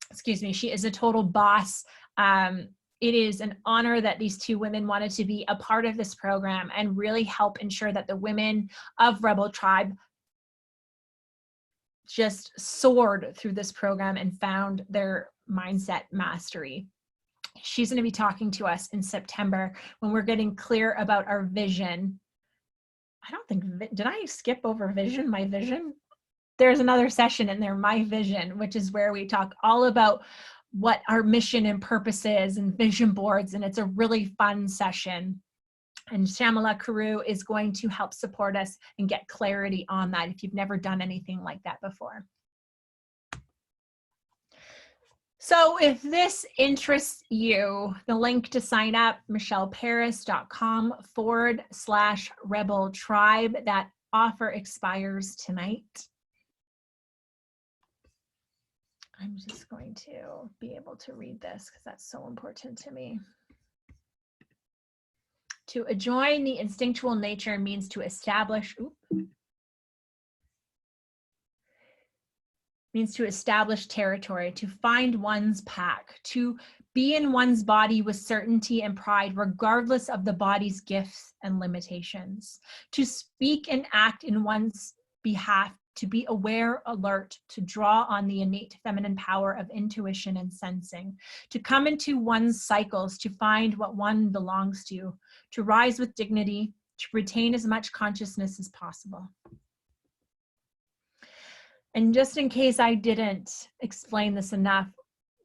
Excuse me. She is a total boss. It is an honor that these 2 women wanted to be a part of this program and really help ensure that the women of Rebel Tribe just soared through this program and found their mindset mastery. She's going to be talking to us in September when we're getting clear about our vision. I don't think, did I skip over vision, my vision? There's another session in there, my vision, which is where we talk all about what our mission and purpose is and vision boards. And it's a really fun session. And Shamala Karu is going to help support us and get clarity on that if you've never done anything like that before. So if this interests you, the link to sign up, michelleparis.com/Rebel Tribe. That offer expires tonight. I'm just going to be able to read this because that's so important to me. To join the instinctual nature means to establish, means to establish territory, to find one's pack, to be in one's body with certainty and pride, regardless of the body's gifts and limitations, to speak and act in one's behalf, to be aware, alert, to draw on the innate feminine power of intuition and sensing, to come into one's cycles, to find what one belongs to rise with dignity, to retain as much consciousness as possible. And just in case I didn't explain this enough,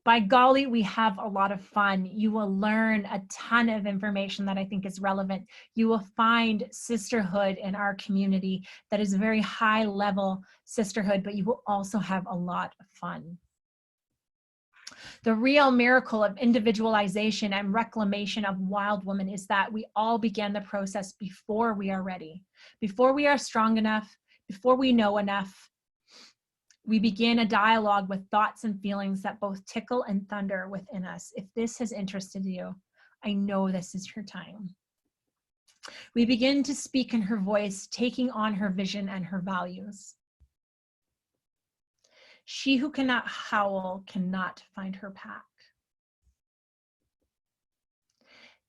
by golly, we have a lot of fun. You will learn a ton of information that I think is relevant. You will find sisterhood in our community that is a very high level sisterhood, but you will also have a lot of fun. The real miracle of individualization and reclamation of wild woman is that we all began the process before we are ready, before we are strong enough, before we know enough. We begin a dialogue with thoughts and feelings that both tickle and thunder within us. If this has interested you, I know this is your time. We begin to speak in her voice, taking on her vision and her values. She who cannot howl cannot find her pack.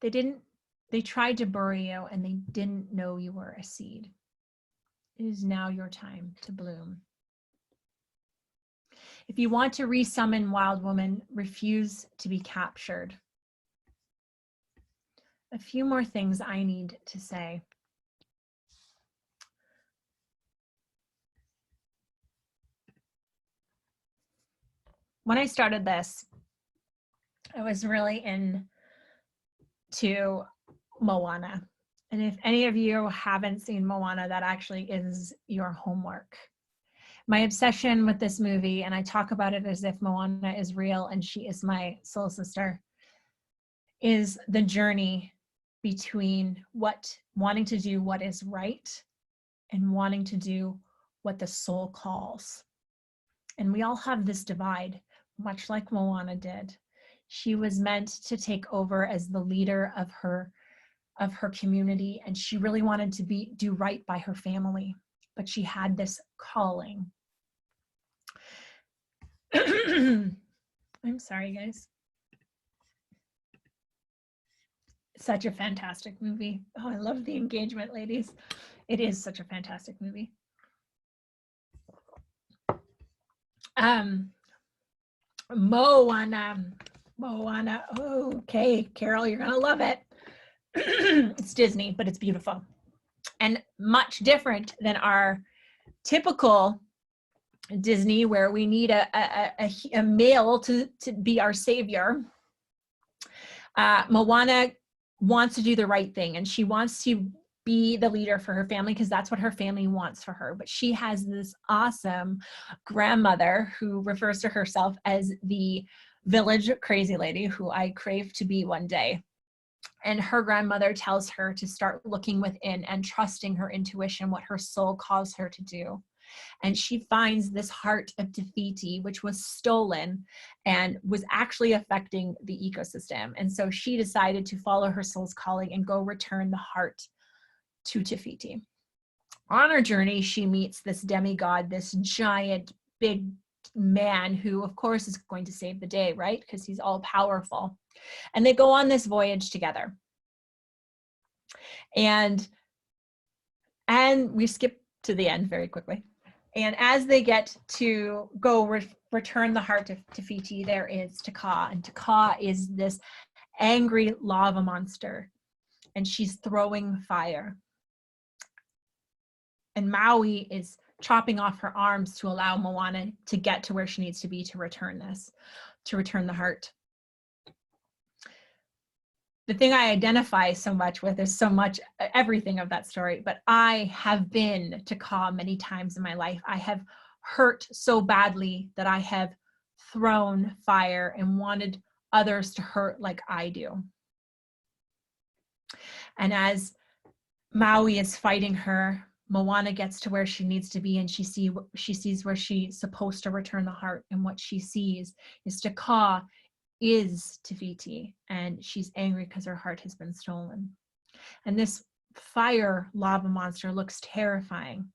They tried to bury you and they didn't know you were a seed. It is now your time to bloom. If you want to resummon wild woman, refuse to be captured. A few more things I need to say. When I started this, I was really into Moana. And if any of you haven't seen Moana, that actually is your homework. My obsession with this movie, and I talk about it as if Moana is real and she is my soul sister, is the journey between wanting to do what is right and wanting to do what the soul calls. And we all have this divide, much like Moana did. She was meant to take over as the leader of her community, and she really wanted to do right by her family, but she had this calling. I'm sorry, guys. Such a fantastic movie. Oh, I love the engagement, ladies. It is such a fantastic movie. Moana. Okay, Carol, you're gonna love it. It's Disney, but it's beautiful and much different than our typical Disney, where we need a male to be our savior. Moana wants to do the right thing, and she wants to be the leader for her family because that's what her family wants for her. But she has this awesome grandmother who refers to herself as the village crazy lady, who I crave to be one day. And her grandmother tells her to start looking within and trusting her intuition, what her soul calls her to do. And she finds this heart of Te Fiti, which was stolen and was actually affecting the ecosystem. And so she decided to follow her soul's calling and go return the heart to Te Fiti. On her journey, she meets this demigod, this giant, big man who, of course, is going to save the day, right? Because he's all powerful. And they go on this voyage together. And we skip to the end very quickly. And as they get to go return the heart to Te Fiti, there is Taka. And Taka is this angry lava monster. And she's throwing fire. And Maui is chopping off her arms to allow Moana to get to where she needs to be to return the heart. The thing I identify so much with is everything of that story, but I have been to Ka many times in my life. I have hurt so badly that I have thrown fire and wanted others to hurt like I do. And as Maui is fighting her, Moana gets to where she needs to be, and she sees where she's supposed to return the heart, and what she sees is Ka is Te Fiti, and she's angry because her heart has been stolen. And this fire lava monster looks terrifying,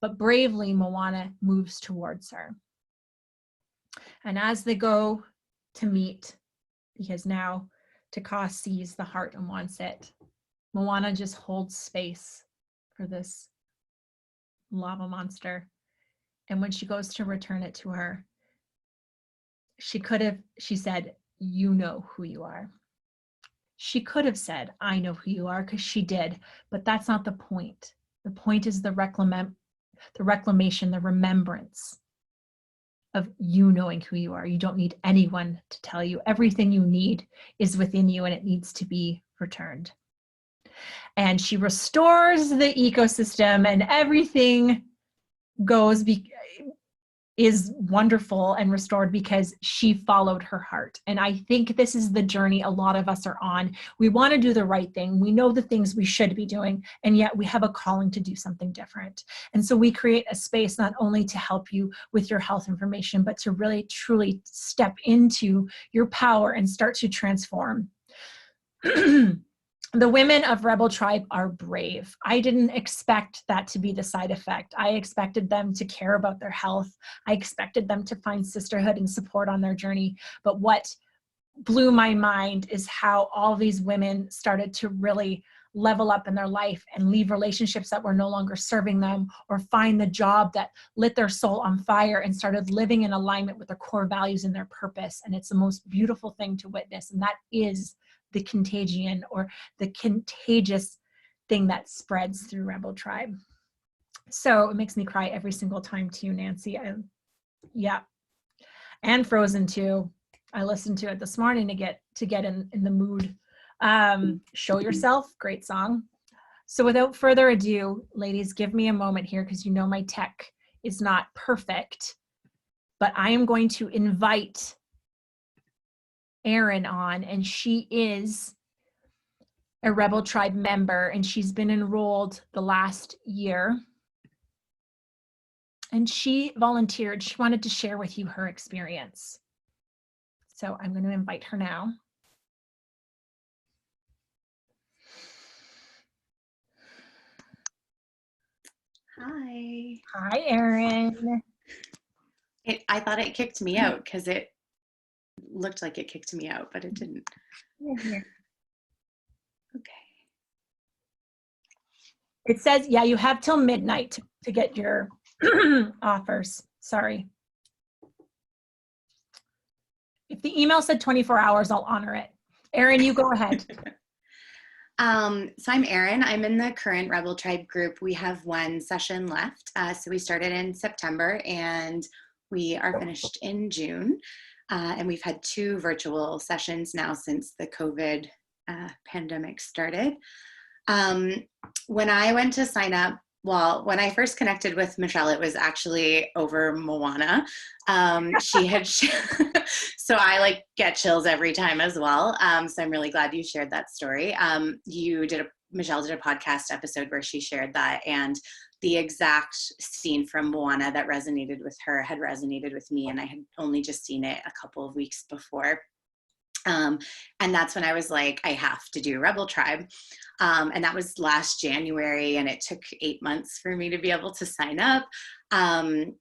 but bravely Moana moves towards her. And as they go to meet, because now Taka sees the heart and wants it, Moana just holds space for this lava monster. And when she goes to return it to her, she said, "You know who you are." She could have said, "I know who you are," because she did, but that's not the point. The point is the reclamation, the remembrance of you knowing who you are. You don't need anyone to tell you. Everything you need is within you, and it needs to be returned. And she restores the ecosystem, and everything is wonderful and restored because she followed her heart. And I think this is the journey a lot of us are on. We want to do the right thing. We know the things we should be doing, and yet we have a calling to do something different. And so we create a space not only to help you with your health information, but to really, truly step into your power and start to transform. The women of Rebel Tribe are brave. I didn't expect that to be the side effect. I expected them to care about their health. I expected them to find sisterhood and support on their journey. But what blew my mind is how all these women started to really level up in their life and leave relationships that were no longer serving them, or find the job that lit their soul on fire and started living in alignment with their core values and their purpose. And it's the most beautiful thing to witness. And that is the contagion, or the contagious thing that spreads through Rebel Tribe. So it makes me cry every single time too, Nancy. Yeah. And Frozen too. I listened to it this morning to get in the mood. Show Yourself, great song. So without further ado, ladies, give me a moment here, because you know my tech is not perfect, but I am going to invite Erin on, and she is a Rebel Tribe member, and she's been enrolled the last year. And she volunteered. She wanted to share with you her experience. So I'm going to invite her now. Hi. Hi, Erin. I thought it kicked me out because it looked like it kicked me out, but it didn't. Here. Okay. It says, yeah, you have till midnight to get your offers. Sorry. If the email said 24 hours, I'll honor it. Erin, you go ahead. So I'm Erin. I'm in the current Rebel Tribe group. We have one session left. So we started in September and we are finished in June. And we've had 2 virtual sessions now since the COVID pandemic started. When I went to sign up, well, when I first connected with Michelle, it was actually over Moana. She had, so I get chills every time as well. So I'm really glad you shared that story. Michelle did a podcast episode where she shared that, and the exact scene from Moana that resonated with her had resonated with me, and I had only just seen it a couple of weeks before. And that's when I was like, I have to do Rebel Tribe. And that was last January, and it took 8 months for me to be able to sign up. And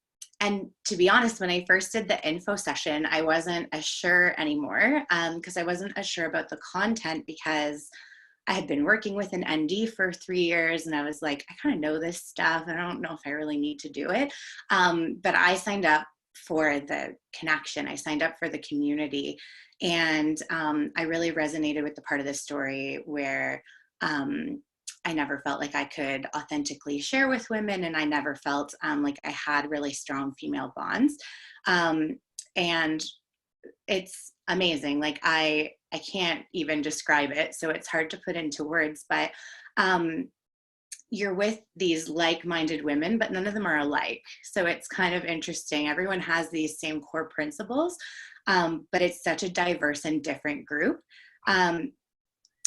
to be honest, when I first did the info session, I wasn't as sure anymore, because I wasn't as sure about the content, because I had been working with an ND for 3 years, and I was like, I kind of know this stuff. I don't know if I really need to do it. But I signed up for the connection. I signed up for the community. And I really resonated with the part of the story where I never felt like I could authentically share with women, and I never felt like I had really strong female bonds. And it's amazing. I can't even describe it, so it's hard to put into words, but you're with these like-minded women, but none of them are alike. So it's kind of interesting. Everyone has these same core principles, but it's such a diverse and different group. And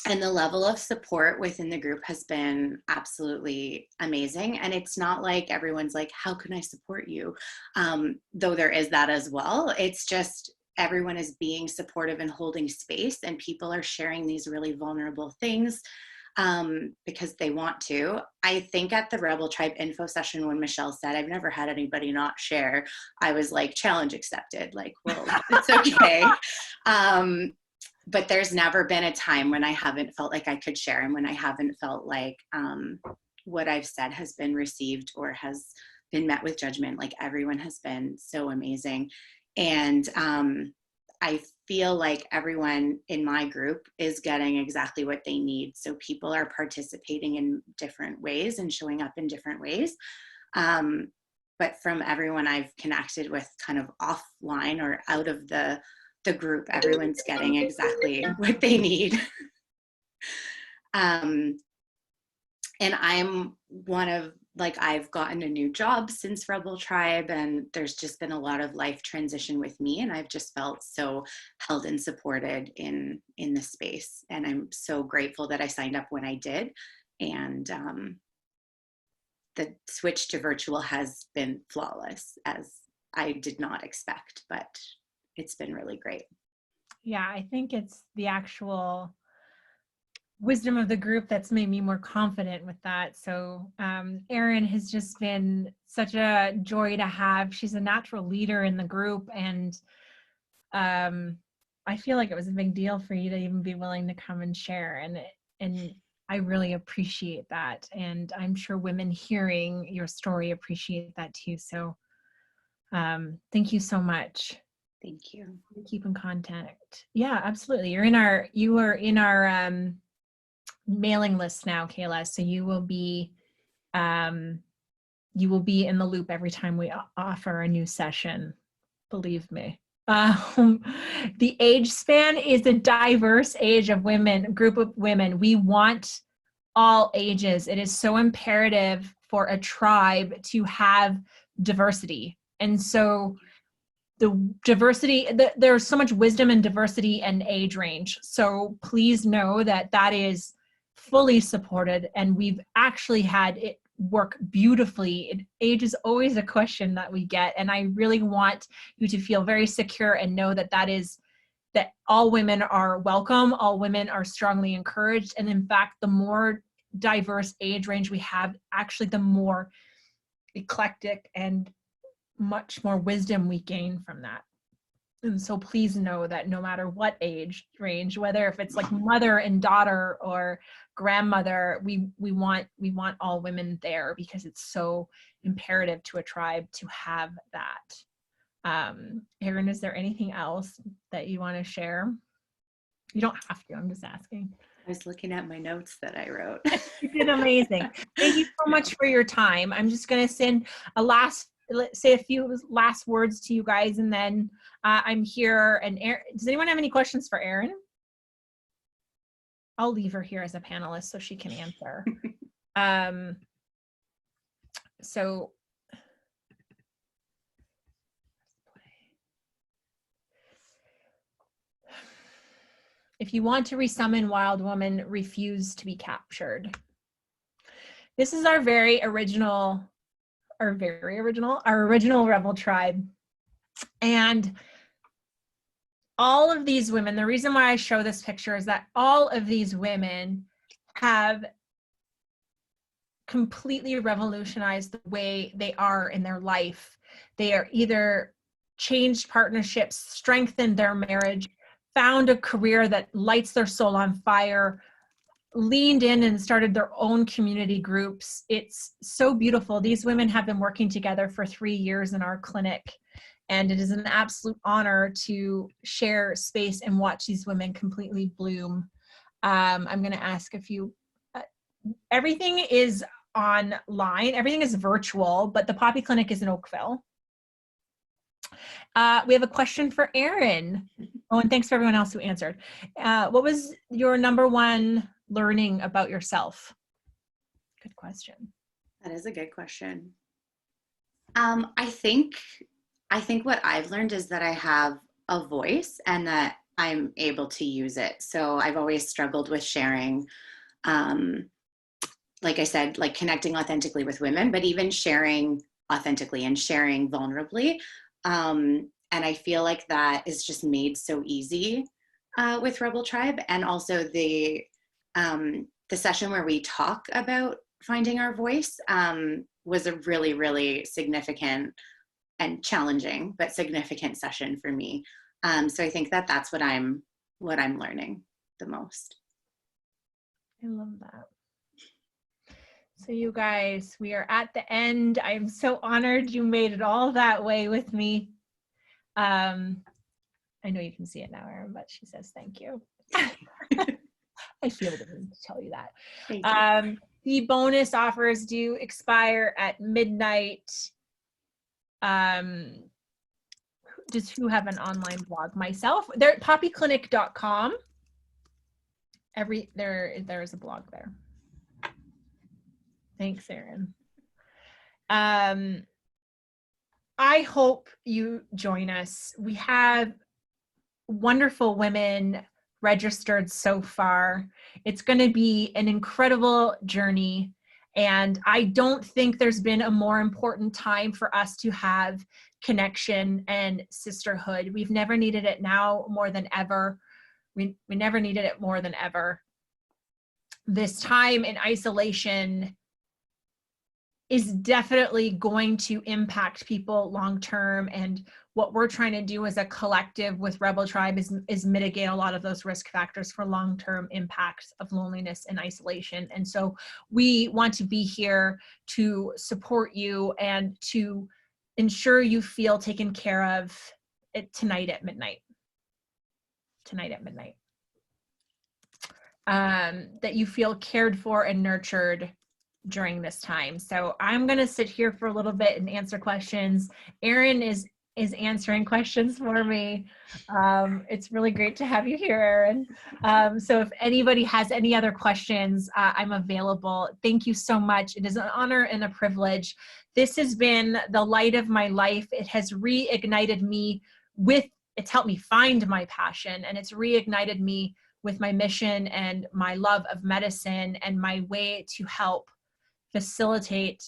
the level of support within the group has been absolutely amazing. And it's not like everyone's like, how can I support you? Though there is that as well. It's just everyone is being supportive and holding space, and people are sharing these really vulnerable things. because they want to. I think at the Rebel Tribe info session when Michelle said, I've never had anybody not share, I was like, challenge accepted. Like, well, it's okay. But there's never been a time when I haven't felt like I could share, and when I haven't felt like what I've said has been received or has been met with judgment. Like, everyone has been so amazing. And I feel like everyone in my group is getting exactly what they need. So people are participating in different ways and showing up in different ways. But from everyone I've connected with kind of offline or out of the group, everyone's getting exactly what they need. And I'm one of, like, I've gotten a new job since Rebel Tribe, and there's just been a lot of life transition with me, and I've just felt so held and supported in the space. And I'm so grateful that I signed up when I did. And the switch to virtual has been flawless, as I did not expect, but it's been really great. Yeah, I think it's the actual wisdom of the group that's made me more confident with that. So Erin has just been such a joy to have. She's a natural leader in the group, and I feel like it was a big deal for you to even be willing to come and share, and I really appreciate that. And I'm sure women hearing your story appreciate that too. So thank you so much. Thank you. Keep in contact. Yeah, absolutely. You are in our mailing list now, Kayla. So you will be in the loop every time we offer a new session. Believe me. The age span is a diverse age of women, group of women. We want all ages. It is so imperative for a tribe to have diversity. And so the diversity, there's so much wisdom and diversity and age range. So please know that that is fully supported, and we've actually had it work beautifully. Age is always a question that we get, and I really want you to feel very secure and know that that all women are welcome, all women are strongly encouraged, and in fact, the more diverse age range we have, actually the more eclectic and much more wisdom we gain from that. And so please know that no matter what age range, whether if it's like mother and daughter or grandmother, we want all women there, because it's so imperative to a tribe to have that. Erin, is there anything else that you want to share? You don't have to, I'm just asking. I was looking at my notes that I wrote. You did amazing. Thank you so much for your time. I'm just going to say a few last words to you guys, and then I'm here. And does anyone have any questions for Erin? I'll leave her here as a panelist so she can answer. So if you want to resummon Wild Woman, refuse to be captured. This is our original Rebel Tribe. And all of these women, the reason why I show this picture is that all of these women have completely revolutionized the way they are in their life. They are either changed partnerships, strengthened their marriage, found a career that lights their soul on fire, leaned in and started their own community groups. It's so beautiful. These women have been working together for 3 years in our clinic, and it is an absolute honor to share space and watch these women completely bloom. I'm going to ask a few. Everything is online. Everything is virtual, but the Poppy Clinic is in Oakville. We have a question for Erin. Oh, and thanks for everyone else who answered. What was your number one learning about yourself? Good question. That is a good question. I think what I've learned is that I have a voice and that I'm able to use it. So I've always struggled with sharing, like I said, like connecting authentically with women, but even sharing authentically and sharing vulnerably. And I feel like that is just made so easy with Rebel Tribe. And also the the session where we talk about finding our voice was a really, really significant and challenging, but significant session for me. So I think that that's what I'm learning the most. I love that. So you guys, we are at the end. I'm so honored you made it all that way with me. I know you can see it now, Erin, but she says thank you. I feel the need to tell you that. Thank you. The bonus offers do expire at midnight. Does who have an online blog? Myself. They're at poppyclinic.com. There is a blog there. Thanks, Erin. I hope you join us. We have wonderful women registered so far. It's going to be an incredible journey. And I don't think there's been a more important time for us to have connection and sisterhood. We've never needed it now more than ever. We never needed it more than ever. This time in isolation is definitely going to impact people long term, and what we're trying to do as a collective with Rebel Tribe is mitigate a lot of those risk factors for long-term impacts of loneliness and isolation. And so we want to be here to support you and to ensure you feel taken care of tonight at midnight. That you feel cared for and nurtured during this time. So I'm going to sit here for a little bit and answer questions. Erin is answering questions for me. It's really great to have you here, Erin. So if anybody has any other questions, I'm available. Thank you so much. It is an honor and a privilege. This has been the light of my life. It has reignited me it's helped me find my passion, and it's reignited me with my mission and my love of medicine and my way to help facilitate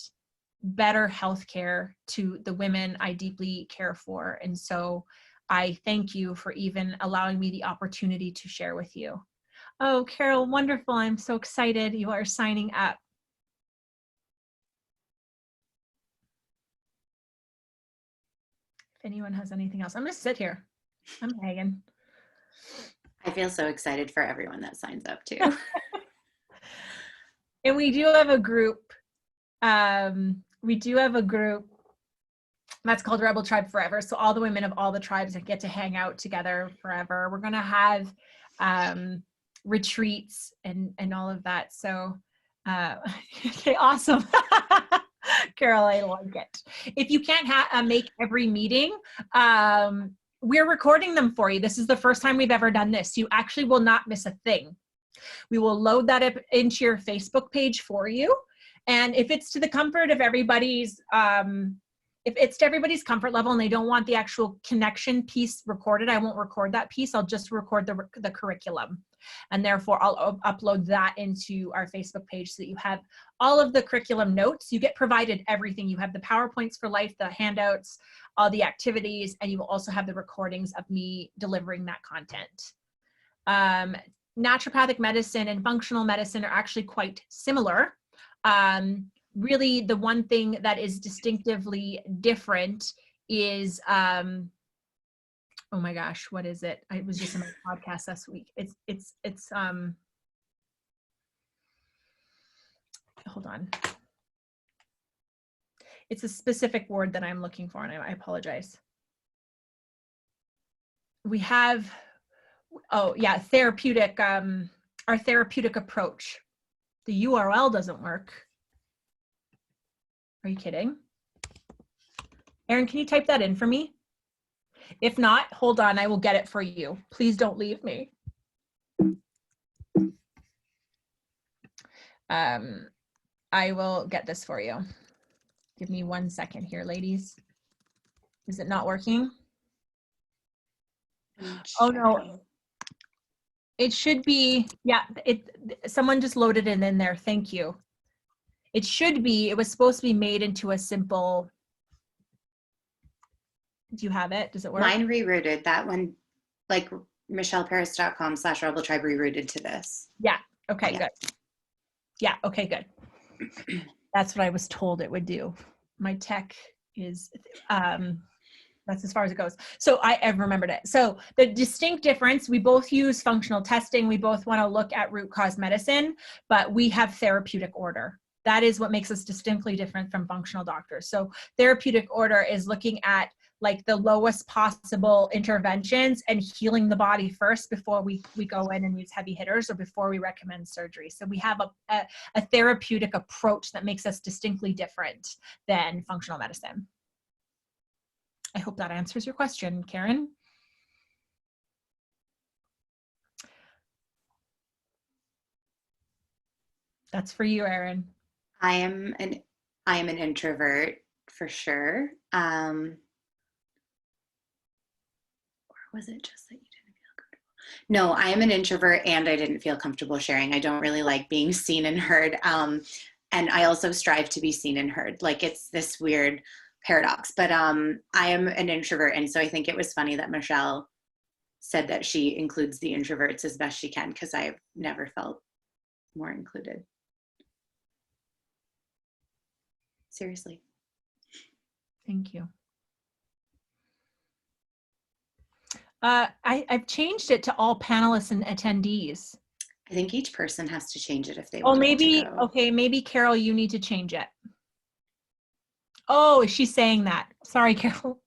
better healthcare to the women I deeply care for. And so I thank you for even allowing me the opportunity to share with you. Oh, Carol, wonderful. I'm so excited you are signing up. If anyone has anything else, I'm going to sit here. I'm hanging. I feel so excited for everyone that signs up too. And we do have a group. That's called Rebel Tribe Forever. So all the women of all the tribes get to hang out together forever. We're going to have retreats and all of that. So, okay, awesome. Carol, I like it. If you can't make every meeting, we're recording them for you. This is the first time we've ever done this. You actually will not miss a thing. We will load that up into your Facebook page for you. And if it's to the comfort of everybody's, if it's to everybody's comfort level and they don't want the actual connection piece recorded, I won't record that piece. I'll just record the curriculum. And therefore, I'll upload that into our Facebook page so that you have all of the curriculum notes. You get provided everything. You have the PowerPoints for life, the handouts, all the activities, and you will also have the recordings of me delivering that content. Naturopathic medicine and functional medicine are actually quite similar. Really, the one thing that is distinctively different is, oh my gosh, what is it? I was just in my podcast last week. It's hold on. It's a specific word that I'm looking for, and I apologize. We have, oh yeah, therapeutic, our therapeutic approach. The URL doesn't work. Are you kidding? Erin, can you type that in for me? If not, hold on, I will get it for you. Please don't leave me. I will get this for you. Give me 1 second here, ladies. Is it not working? Oh no. It should be, yeah, someone just loaded it in there. Thank you. It should be, it was supposed to be made into a simple, do you have it? Does it work? Mine rerouted, that one, like michelleparis.com/rebeltribe rerouted to this. Yeah, okay, yeah. Good. Yeah, okay, good. That's what I was told it would do. My tech is, that's as far as it goes. So I've remembered it. So the distinct difference, we both use functional testing. We both want to look at root cause medicine, but we have therapeutic order. That is what makes us distinctly different from functional doctors. So therapeutic order is looking at like the lowest possible interventions and healing the body first before we go in and use heavy hitters or before we recommend surgery. So we have a therapeutic approach that makes us distinctly different than functional medicine. I hope that answers your question, Karen. That's for you, Erin. I am an introvert for sure. Or was it just that you didn't feel comfortable? No, I am an introvert and I didn't feel comfortable sharing. I don't really like being seen and heard. And I also strive to be seen and heard. Like it's this weird paradox, but I am an introvert. And so I think it was funny that Michelle said that she includes the introverts as best she can, because I've never felt more included. Seriously. Thank you. I've changed it to all panelists and attendees. I think each person has to change it if they Oh, want maybe, to go. okay, maybe Carol, you need to change it. Oh, she's saying that. Sorry, Carol.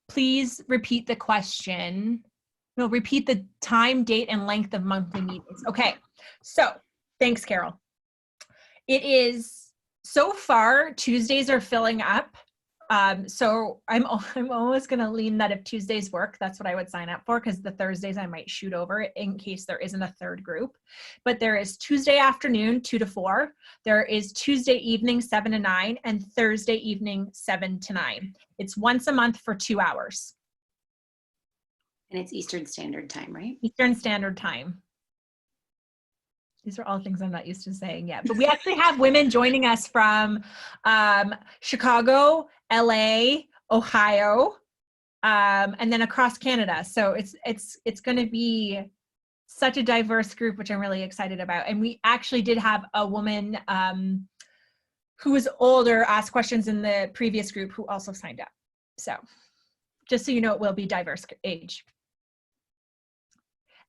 Please repeat the question. No, repeat the time, date, and length of monthly meetings. Okay, so thanks, Carol. It is, so far, Tuesdays are filling up. So I'm always going to lean that if Tuesdays work, that's what I would sign up for, because the Thursdays I might shoot over in case there isn't a third group. But there is Tuesday afternoon, 2 to 4. There is Tuesday evening, 7 to 9, and Thursday evening, 7 to 9. It's once a month for 2 hours. And it's Eastern Standard Time, right? Eastern Standard Time. These are all things I'm not used to saying yet. But we actually have women joining us from Chicago, LA, Ohio, and then across Canada. So it's going to be such a diverse group, which I'm really excited about. And we actually did have a woman who was older ask questions in the previous group who also signed up. So just so you know, it will be diverse age.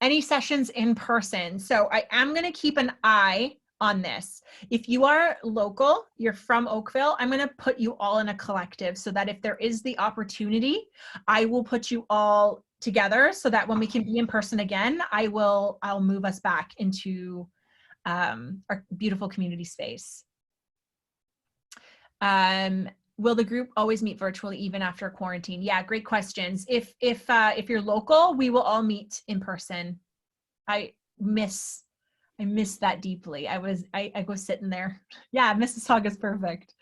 Any sessions in person. So I am going to keep an eye on this. If you are local, you're from Oakville, I'm going to put you all in a collective so that if there is the opportunity, I will put you all together so that when we can be in person again, I'll move us back into our beautiful community space. Will the group always meet virtually even after quarantine? Yeah, great questions. If you're local, we will all meet in person. I miss that deeply. I go sitting there. Yeah, Mississauga is perfect.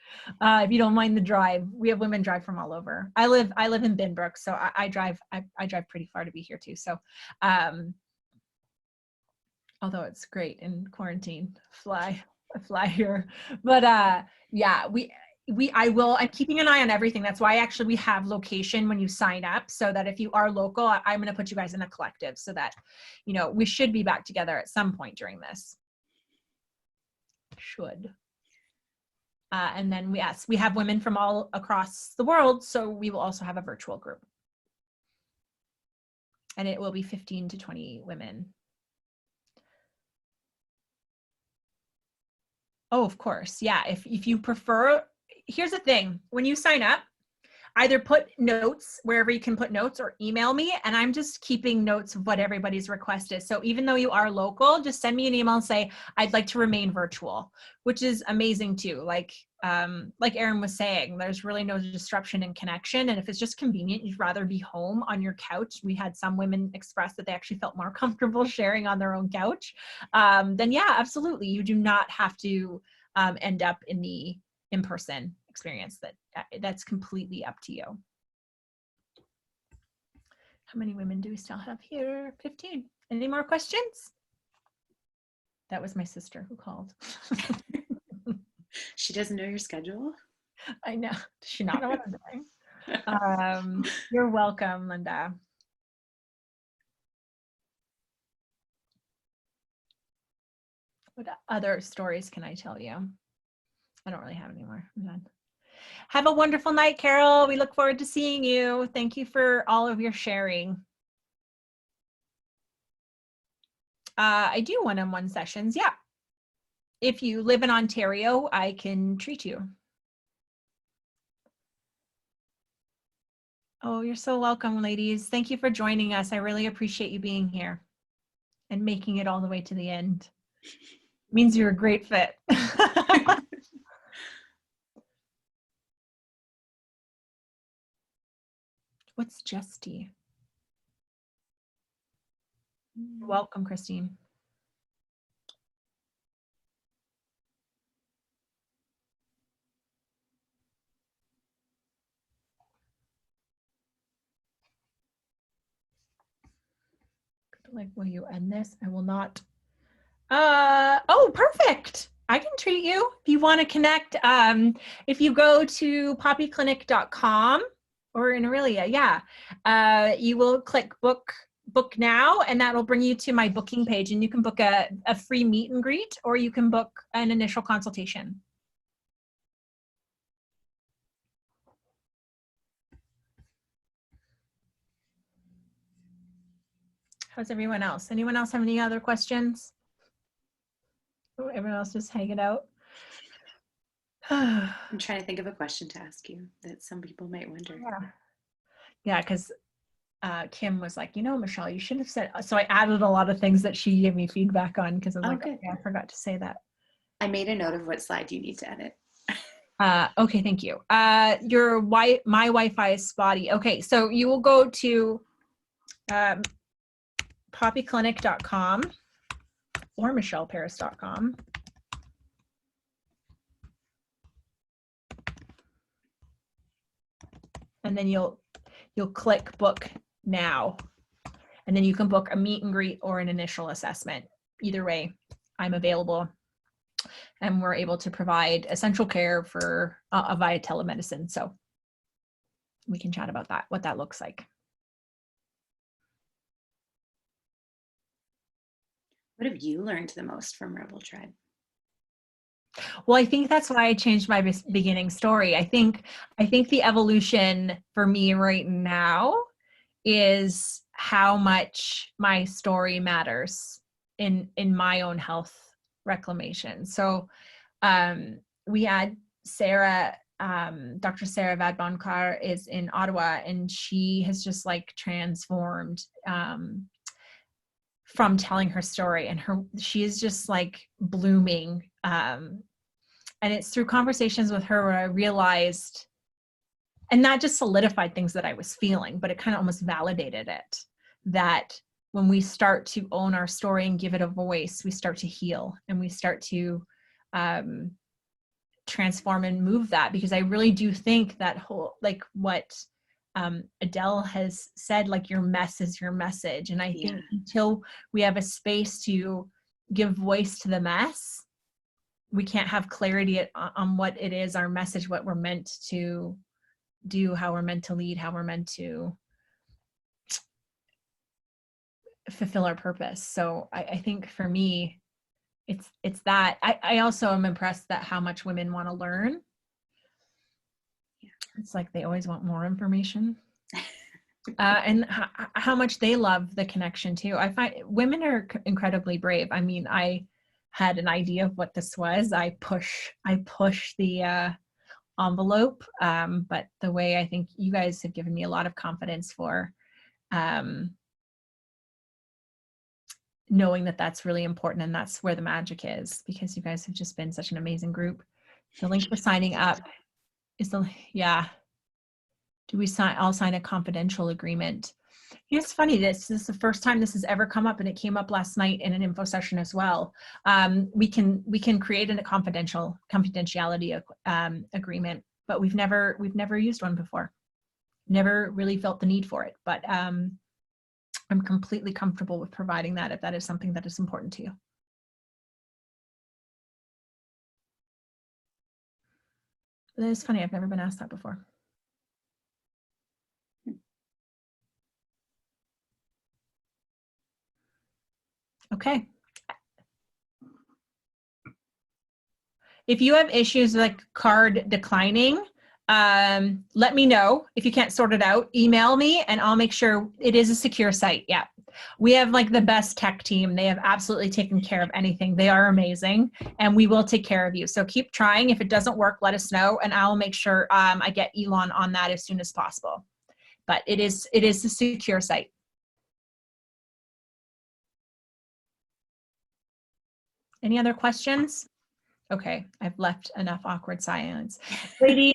If you don't mind the drive, we have women drive from all over. I live in Binbrook, so I drive pretty far to be here too. So, although it's great in quarantine, fly here. But yeah, I'm keeping an eye on everything. That's why actually we have location when you sign up, so that if you are local, I'm going to put you guys in a collective so that, you know, we should be back together at some point during this. Should. And then we have women from all across the world, so we will also have a virtual group. And it will be 15 to 20 women. Oh, of course. Yeah. If you prefer, here's the thing. When you sign up, either put notes wherever you can put notes or email me, and I'm just keeping notes of what everybody's request is. So even though you are local, just send me an email and say, I'd like to remain virtual, which is amazing too. Like Erin was saying, there's really no disruption in connection. And if it's just convenient, you'd rather be home on your couch. We had some women express that they actually felt more comfortable sharing on their own couch. Then yeah, absolutely. You do not have to end up in the in-person experience. That's completely up to you. How many women do we still have here? 15. Any more questions? That was my sister who called. She doesn't know your schedule? I know. Does she not know what I'm doing? You're welcome, Linda. What other stories can I tell you? I don't really have any more. I'm done. Have a wonderful night, Carol. We look forward to seeing you. Thank you for all of your sharing. I do one-on-one sessions. Yeah. If you live in Ontario, I can treat you. Oh, you're so welcome, ladies. Thank you for joining us. I really appreciate you being here and making it all the way to the end. It means you're a great fit. What's Justy? You're welcome, Christine. Like, will you end this? I will not. Oh, perfect. I can treat you if you want to connect. If you go to poppyclinic.com or in Aurelia, yeah, you will click book now, and that'll bring you to my booking page, and you can book a free meet and greet, or you can book an initial consultation. How's everyone else? Anyone else have any other questions? Oh, everyone else just hanging out. I'm trying to think of a question to ask you that some people might wonder. Yeah, because Kim was like, Michelle, you should have said. So I added a lot of things that she gave me feedback on because I was like, good. okay, I forgot to say that. I made a note of what slide you need to edit. Okay, thank you. My Wi-Fi is spotty. Okay, so you will go to poppyclinic.com or michelleparis.com. And then you'll click book now. And then you can book a meet and greet or an initial assessment. Either way, I'm available. And we're able to provide essential care for via telemedicine. So we can chat about that, what that looks like. What have you learned the most from Rebel Tribe? Well, I think that's why I changed my beginning story. I think the evolution for me right now is how much my story matters in my own health reclamation. So we had Sarah, Dr. Sarah Vadbonkar is in Ottawa, and she has just like transformed from telling her story, and she is just like blooming. And it's through conversations with her where I realized, and not just solidified things that I was feeling, but it kind of almost validated it, that when we start to own our story and give it a voice, we start to heal and we start to transform and move that. Because I really do think that whole, like what Adele has said, like your mess is your message. And I think until we have a space to give voice to the mess, we can't have clarity on what it is, our message, what we're meant to do, how we're meant to lead, how we're meant to fulfill our purpose. So I think for me, it's that. I also am impressed that how much women want to learn. It's like they always want more information. And how much they love the connection too. I find women are incredibly brave. I mean, I had an idea of what this was. I push the envelope, but the way I think you guys have given me a lot of confidence for knowing that that's really important, and that's where the magic is, because you guys have just been such an amazing group. The link for signing up is do we all sign a confidential agreement? It's funny, this is the first time this has ever come up, and it came up last night in an info session as well. We can create a confidentiality agreement, but we've never used one before. Never really felt the need for it, but I'm completely comfortable with providing that if that is something that is important to you. That is funny, I've never been asked that before. Okay. if you have issues like card declining, let me know. If you can't sort it out, email me and I'll make sure it is a secure site. Yeah. We have like the best tech team. They have absolutely taken care of anything. They are amazing and we will take care of you. So keep trying. If it doesn't work, let us know and I'll make sure I get Elon on that as soon as possible. But it is a secure site. Any other questions? Okay, I've left enough awkward silence. Ladies,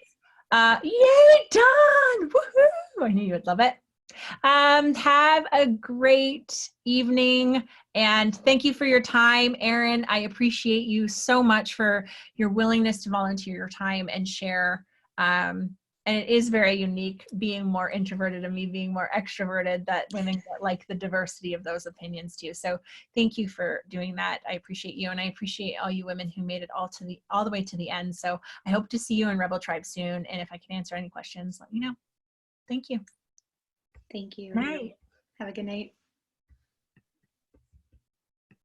yay, done! Woohoo! I knew you would love it. Have a great evening and thank you for your time, Erin. I appreciate you so much for your willingness to volunteer your time and share. And it is very unique being more introverted and me being more extroverted that women get like the diversity of those opinions too. So thank you for doing that. I appreciate you and I appreciate all you women who made it all the way to the end. So I hope to see you in Rebel Tribe soon. And if I can answer any questions, let me know. Thank you. Thank you. Night. Have a good night.